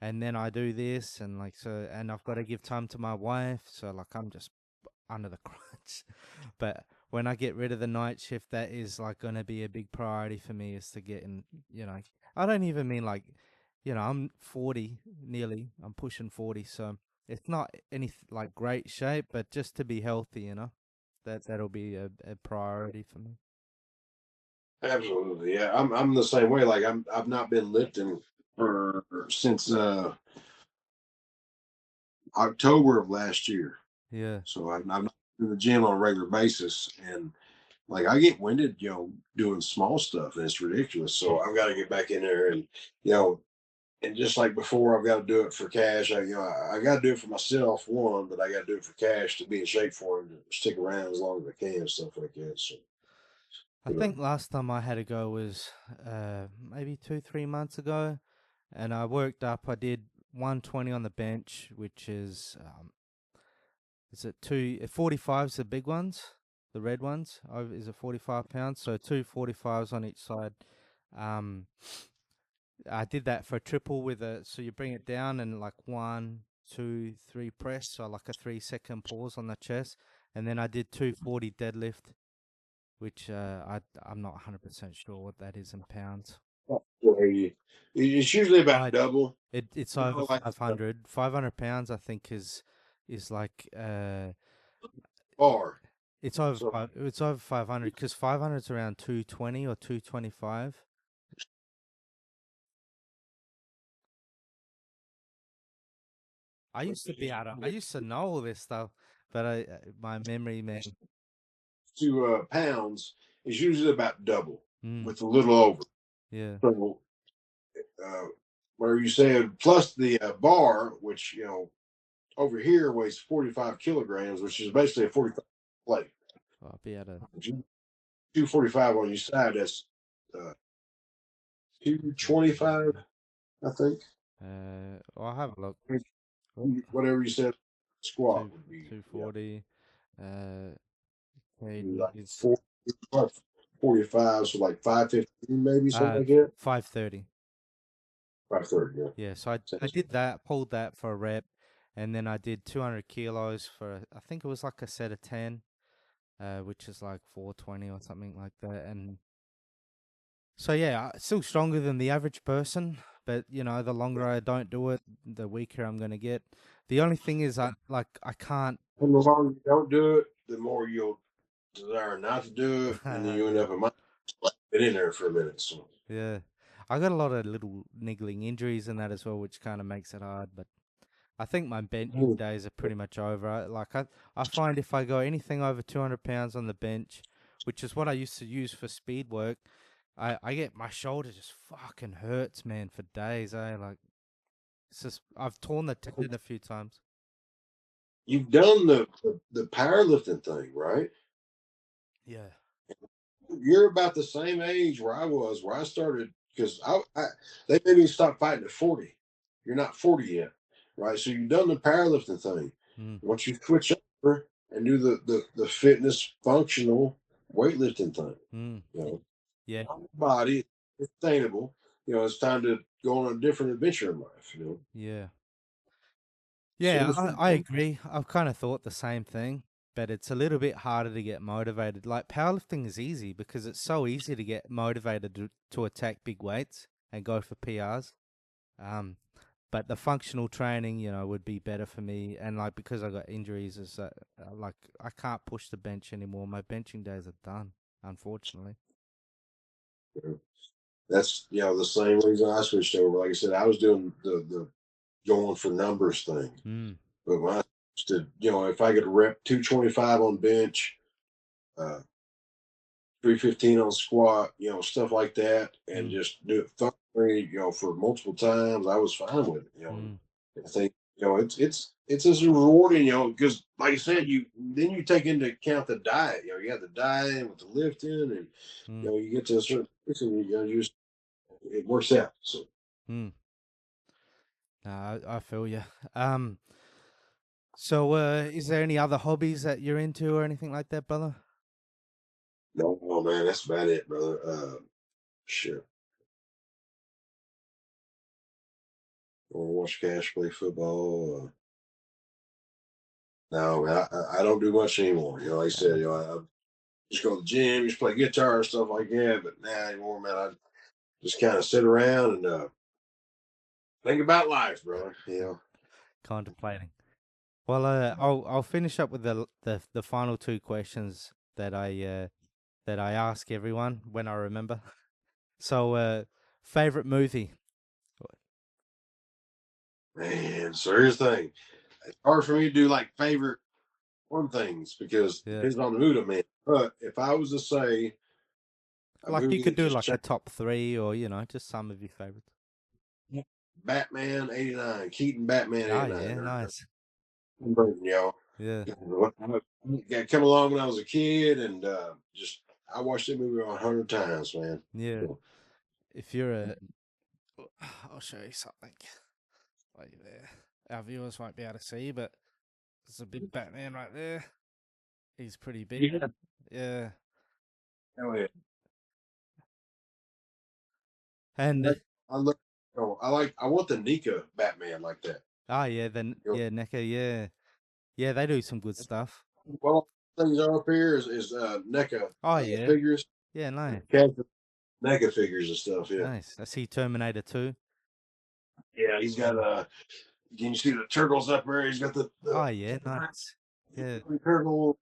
And then I do this and like so, and I've got to give time to my wife, so like I'm just under the crunch. But when I get rid of the night shift, that is like going to be a big priority for me is to get in, I don't even mean like, I'm 40 nearly, I'm pushing 40. So it's not any like great shape, but just to be healthy, that'll be a priority for me. Absolutely. Yeah. I'm the same way. Like I've not been lifting for since October of last year. Yeah. So I'm not in the gym on a regular basis, and like I get winded, doing small stuff, and it's ridiculous. So I've got to get back in there, and you know, and just like before, I've got to do it for cash. I got to do it for myself, one, but I got to do it for cash to be in shape for him to stick around as long as I can, stuff like that. So I you know, think last time I had to go was maybe 2, 3 months ago, and I worked up. I did 120 on the bench, which is it 45's the big ones, the red ones. Is it 45 pounds? So 2 45s on each side. Um, I did that for a triple so you bring it down and like 1, 2, 3 press, so like a 3 second pause on the chest, and then I did 240 deadlift, which I'm not 100% sure what that is in pounds. it's usually about I double. it's over Like 500. 500 pounds, I think is like bar. it's over So five. It's over 500 because 500 is around 220 or 225. I used to know all this stuff, but my memory, man. 2 pounds is usually about double Mm, with a little over. yeah, So uh, where you said plus the bar, which over here weighs 45 kilograms, which is basically a 45 plate. I'll be able to. 245 on your side. That's 225, I think. I'll have a look. Whatever you said, squat Two would be 240. like It's 45, so like 515 maybe something like that. 530. 530, yeah. Yeah, so I did that, pulled that for a rep, and then I did 200 kilos for I think it was like a set of 10, which is like 420 or something like that. And so yeah, still stronger than the average person, but you know, the longer I don't do it, the weaker I'm gonna get. The only thing is, I can't. And the longer you don't do it, the more you'll desire not to do it, and then you end Yeah, up in there for a minute. So yeah, I got a lot of little niggling injuries and that as well, which kind of makes it hard. But I think my benching days are pretty much over. I find if I go anything over 200 pounds on the bench, which is what I used to use for speed work, I get my shoulder just fucking hurts, man, for days. Like it's just I've torn the tendon a few times. you've done the powerlifting thing, right? Yeah. You're about the same age where I was, where I started, because they made me stop fighting at 40. You're not 40 yet, right? So you've done the powerlifting thing. Mm. Once you switch over and do the fitness functional weightlifting thing, Mm. you know, Yeah. body is sustainable. You know, it's time to go on a different adventure in life. You know, Yeah. so Yeah, I agree. I've kind of thought the same thing, but it's a little bit harder to get motivated. Like powerlifting is easy because it's so easy to get motivated to attack big weights and go for PRs. Um, but the functional training, you know, would be better for me. And like because I got injuries, is that like I can't push the bench anymore. My benching days are done, unfortunately. that's the same reason I switched over. Like I said, I was doing the going for numbers thing. Mm, But when I stood, if I could rep 225 on bench, uh, 315 on squat, stuff like that, and mm, just do it thoroughly, for multiple times, I was fine with it. mm, I think it's as rewarding, because like I said, you take into account the diet. You have the diet with the lifting, and mm, you get to a certain place, and you just it works out. So mm. No, I feel you. Um, so is there any other hobbies that you're into or anything like that, brother? no, man, that's about it, brother. Sure. Or watch Cash play football. No, man, I don't do much anymore. Like I said, I just go to the gym, just play guitar and stuff like that. But now anymore, man, I just kind of sit around and think about life, brother. Contemplating. Well, I'll finish up with the final two questions that I ask everyone when I remember. So, favorite movie? Man, so here's the thing. It's hard for me to do like favorite one things because it Yeah, depends on the mood I'm in. But if I was to say a like you movie could that do just like a changed, top three, or just some of your favorites. Batman '89, Keaton Batman Oh '89, yeah, or nice. you Yeah, got come along when I was a kid, and just I watched that movie 100 times, man. yeah. If you're a, I'll show you something. Like there, our viewers won't be able to see, but there's a big Batman right there. He's pretty big. Yeah. Yeah, Hell yeah. and I look. I want the Nika Batman like that. oh yeah, then You know, yeah, NECA, yeah, yeah, they do some good stuff. well, things are up here is NECA Oh yeah, figures, yeah, nice, NECA figures and stuff. Yeah, nice. I see Terminator 2. yeah. He's got Can you see the turtles up there? He's got the Oh yeah, nice. Yeah, turtle.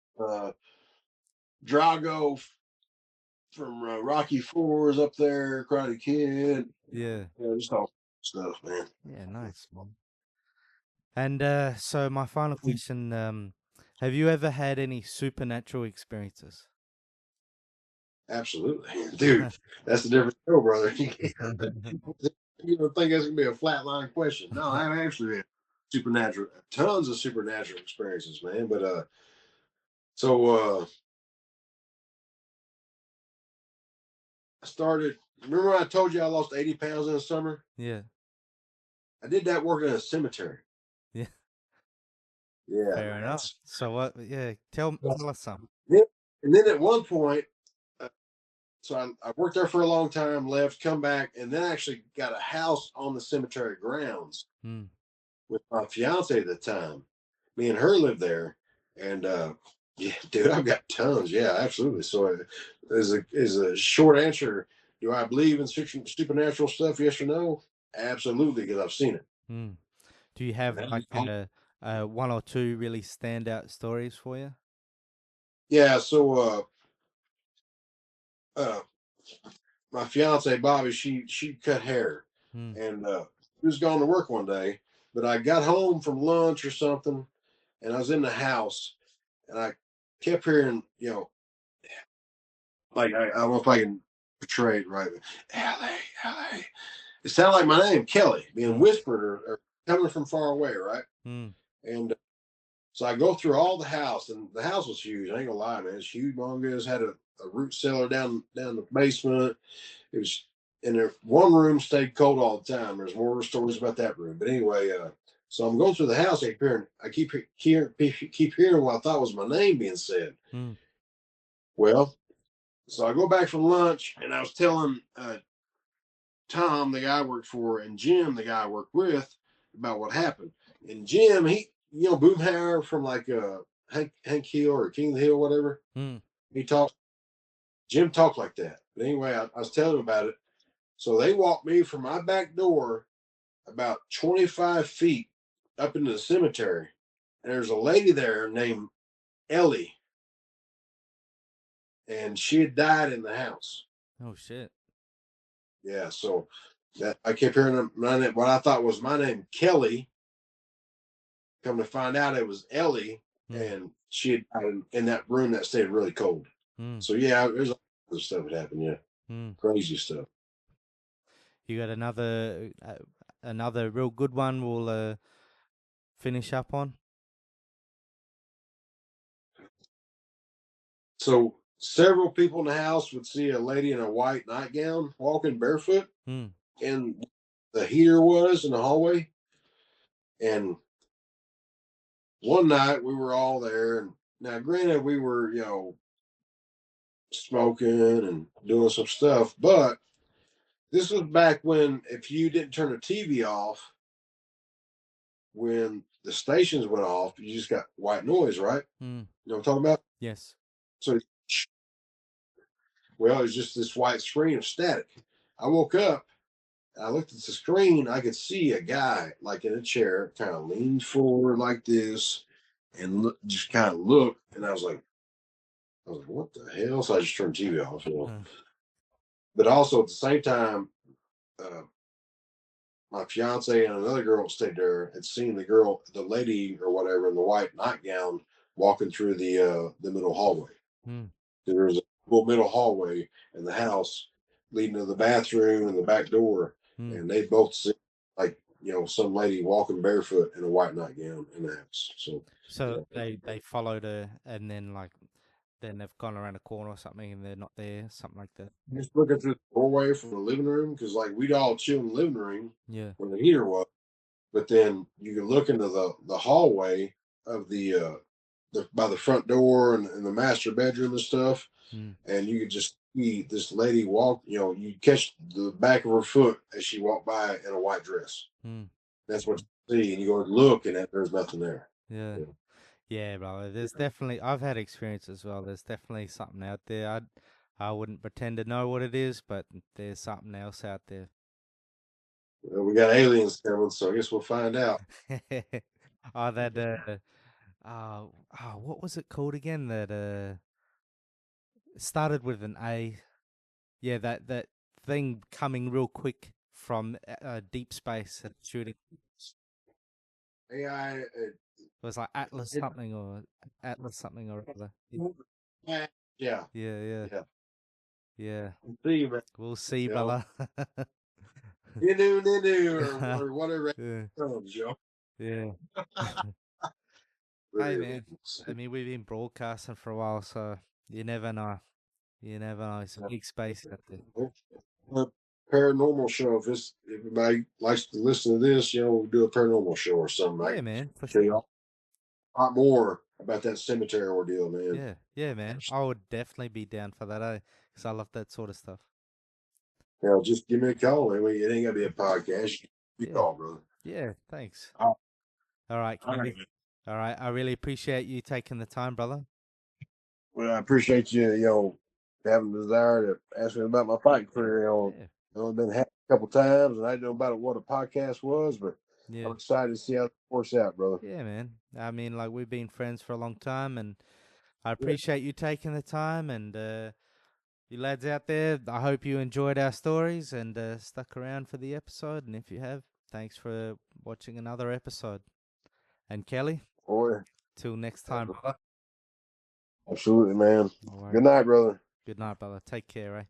Drago from Rocky Four is up there. Karate Kid. yeah, Just all stuff, man. yeah, nice, man. And so my final question: have you ever had any supernatural experiences? Absolutely, dude. That's the difference, brother. You don't think that's gonna be a flatline question? No, I've actually had tons of supernatural experiences, man. But so started. Remember when I told you I lost 80 pounds in the summer? Yeah. I did that working in a cemetery. Yeah. Yeah, Fair man. enough. So what? Yeah. Tell us some. Yeah. And then at one point, uh, so I worked there for a long time, left, come back, and then actually got a house on the cemetery grounds Mm. with my fiance at the time. Me and her lived there, and yeah, dude, I've got tons. Yeah, absolutely. So, is a short answer. Do I believe in supernatural stuff? Yes or no? Absolutely, because I've seen it. Mm. Do you have like one or two really standout stories for you? Yeah. So, uh, my fiance Bobby, she cut hair, Mm. and she was going to work one day. But I got home from lunch or something, and I was in the house, and I kept hearing, like I don't know if I can portray it right. Ellie, Ellie. It sounded like my name, Kelly, being Mm. whispered or coming from far away, right? Mm. And so I go through all the house, and the house was huge. I ain't gonna lie, man. It's huge, humongous. Had a root cellar down the basement. It was in there. One room stayed cold all the time. There's more stories about that room, but anyway. So I'm going through the house. I keep hearing what I thought was my name being said. Mm. Well, so I go back from lunch, and I was telling Tom, the guy I worked for, and Jim, the guy I worked with, about what happened. And Jim, he, Boomhauer from like Hank Hill or King of the Hill, whatever. Mm. He talked. Jim talked like that. But anyway, I was telling him about it. So they walked me from my back door about 25 feet up into the cemetery, and there's a lady there named Ellie, and she had died in the house. Oh shit. Yeah, so that I kept hearing what I thought was my name, Kelly. Come to find out, it was Ellie, Mm. and she had died in that room that stayed really cold. Mm. So yeah, there's all other stuff that happened. Yeah, Mm. crazy stuff. You got another real good one we'll finish up on? So several people in the house would see a lady in a white nightgown walking barefoot, Mm. and the heater was in the hallway. And one night we were all there, and now granted we were smoking and doing some stuff, but this was back when if you didn't turn the TV off when the stations went off, you just got white noise, right? Mm. You know what I'm talking about? Yes. So, well, it was just this white screen of static. I woke up, I looked at the screen, I could see a guy like in a chair, kind of leaned forward like this, and just kind of looked, and I was like, what the hell? So I just turned the TV off. But also at the same time, uh, my fiance and another girl that stayed there had seen the lady or whatever in the white nightgown walking through the middle hallway. Mm. There was a little middle hallway in the house leading to the bathroom and the back door, Mm. and they both see like some lady walking barefoot in a white nightgown in the house. So So yeah. they followed her, and then they've gone around a corner or something, and they're not there, something like that. Just looking through the doorway from the living room because like we'd all chill in the living room Yeah. when the heater was. But then you can look into the hallway of the by the front door and the master bedroom and stuff, Mm. and you could just see this lady walk. You catch the back of her foot as she walked by in a white dress. Mm. That's what you see, and you go look, and there's nothing there. Yeah. Yeah. Yeah, bro. There's definitely I've had experience as well. There's definitely something out there. I wouldn't pretend to know what it is, but there's something else out there. Well, we got aliens coming, so I guess we'll find out. Oh, that what was it called again? That started with an A. Yeah, that thing coming real quick from deep space and shooting. AI. It was like Atlas It, something or Atlas something or other. yeah, Yeah, yeah, yeah. yeah. See, man. We'll see, You know, brother. or whatever Yeah, comes, yeah. Hey, Very man. I mean, we've been broadcasting for a while, so you never know. You never know. It's a big space out there. A paranormal show. If everybody likes to listen to this, we'll do a paranormal show or something. Yeah, I man, for tell you sure. a lot more about that cemetery ordeal, man. Yeah, man. I would definitely be down for that, because I love that sort of stuff. Just give me a call. I mean, it ain't gotta be a podcast. You Yeah. call, brother. Yeah, thanks. All All right, right. Kimby. All right, I really appreciate you taking the time, brother. Well, I appreciate you, having the desire to ask me about my fight career. Yeah, I've been hacked a couple times, and I didn't know about what a podcast was, but yeah, I'm excited to see how it works out, brother. yeah, man. I mean, like, we've been friends for a long time, and I Yeah. appreciate you taking the time. And you lads out there, I hope you enjoyed our stories and stuck around for the episode. And if you have, thanks for watching another episode. And Kelly, Boy, till next time, brother. absolutely, man. No worries. Good night, brother. Good night, brother. Take care, eh?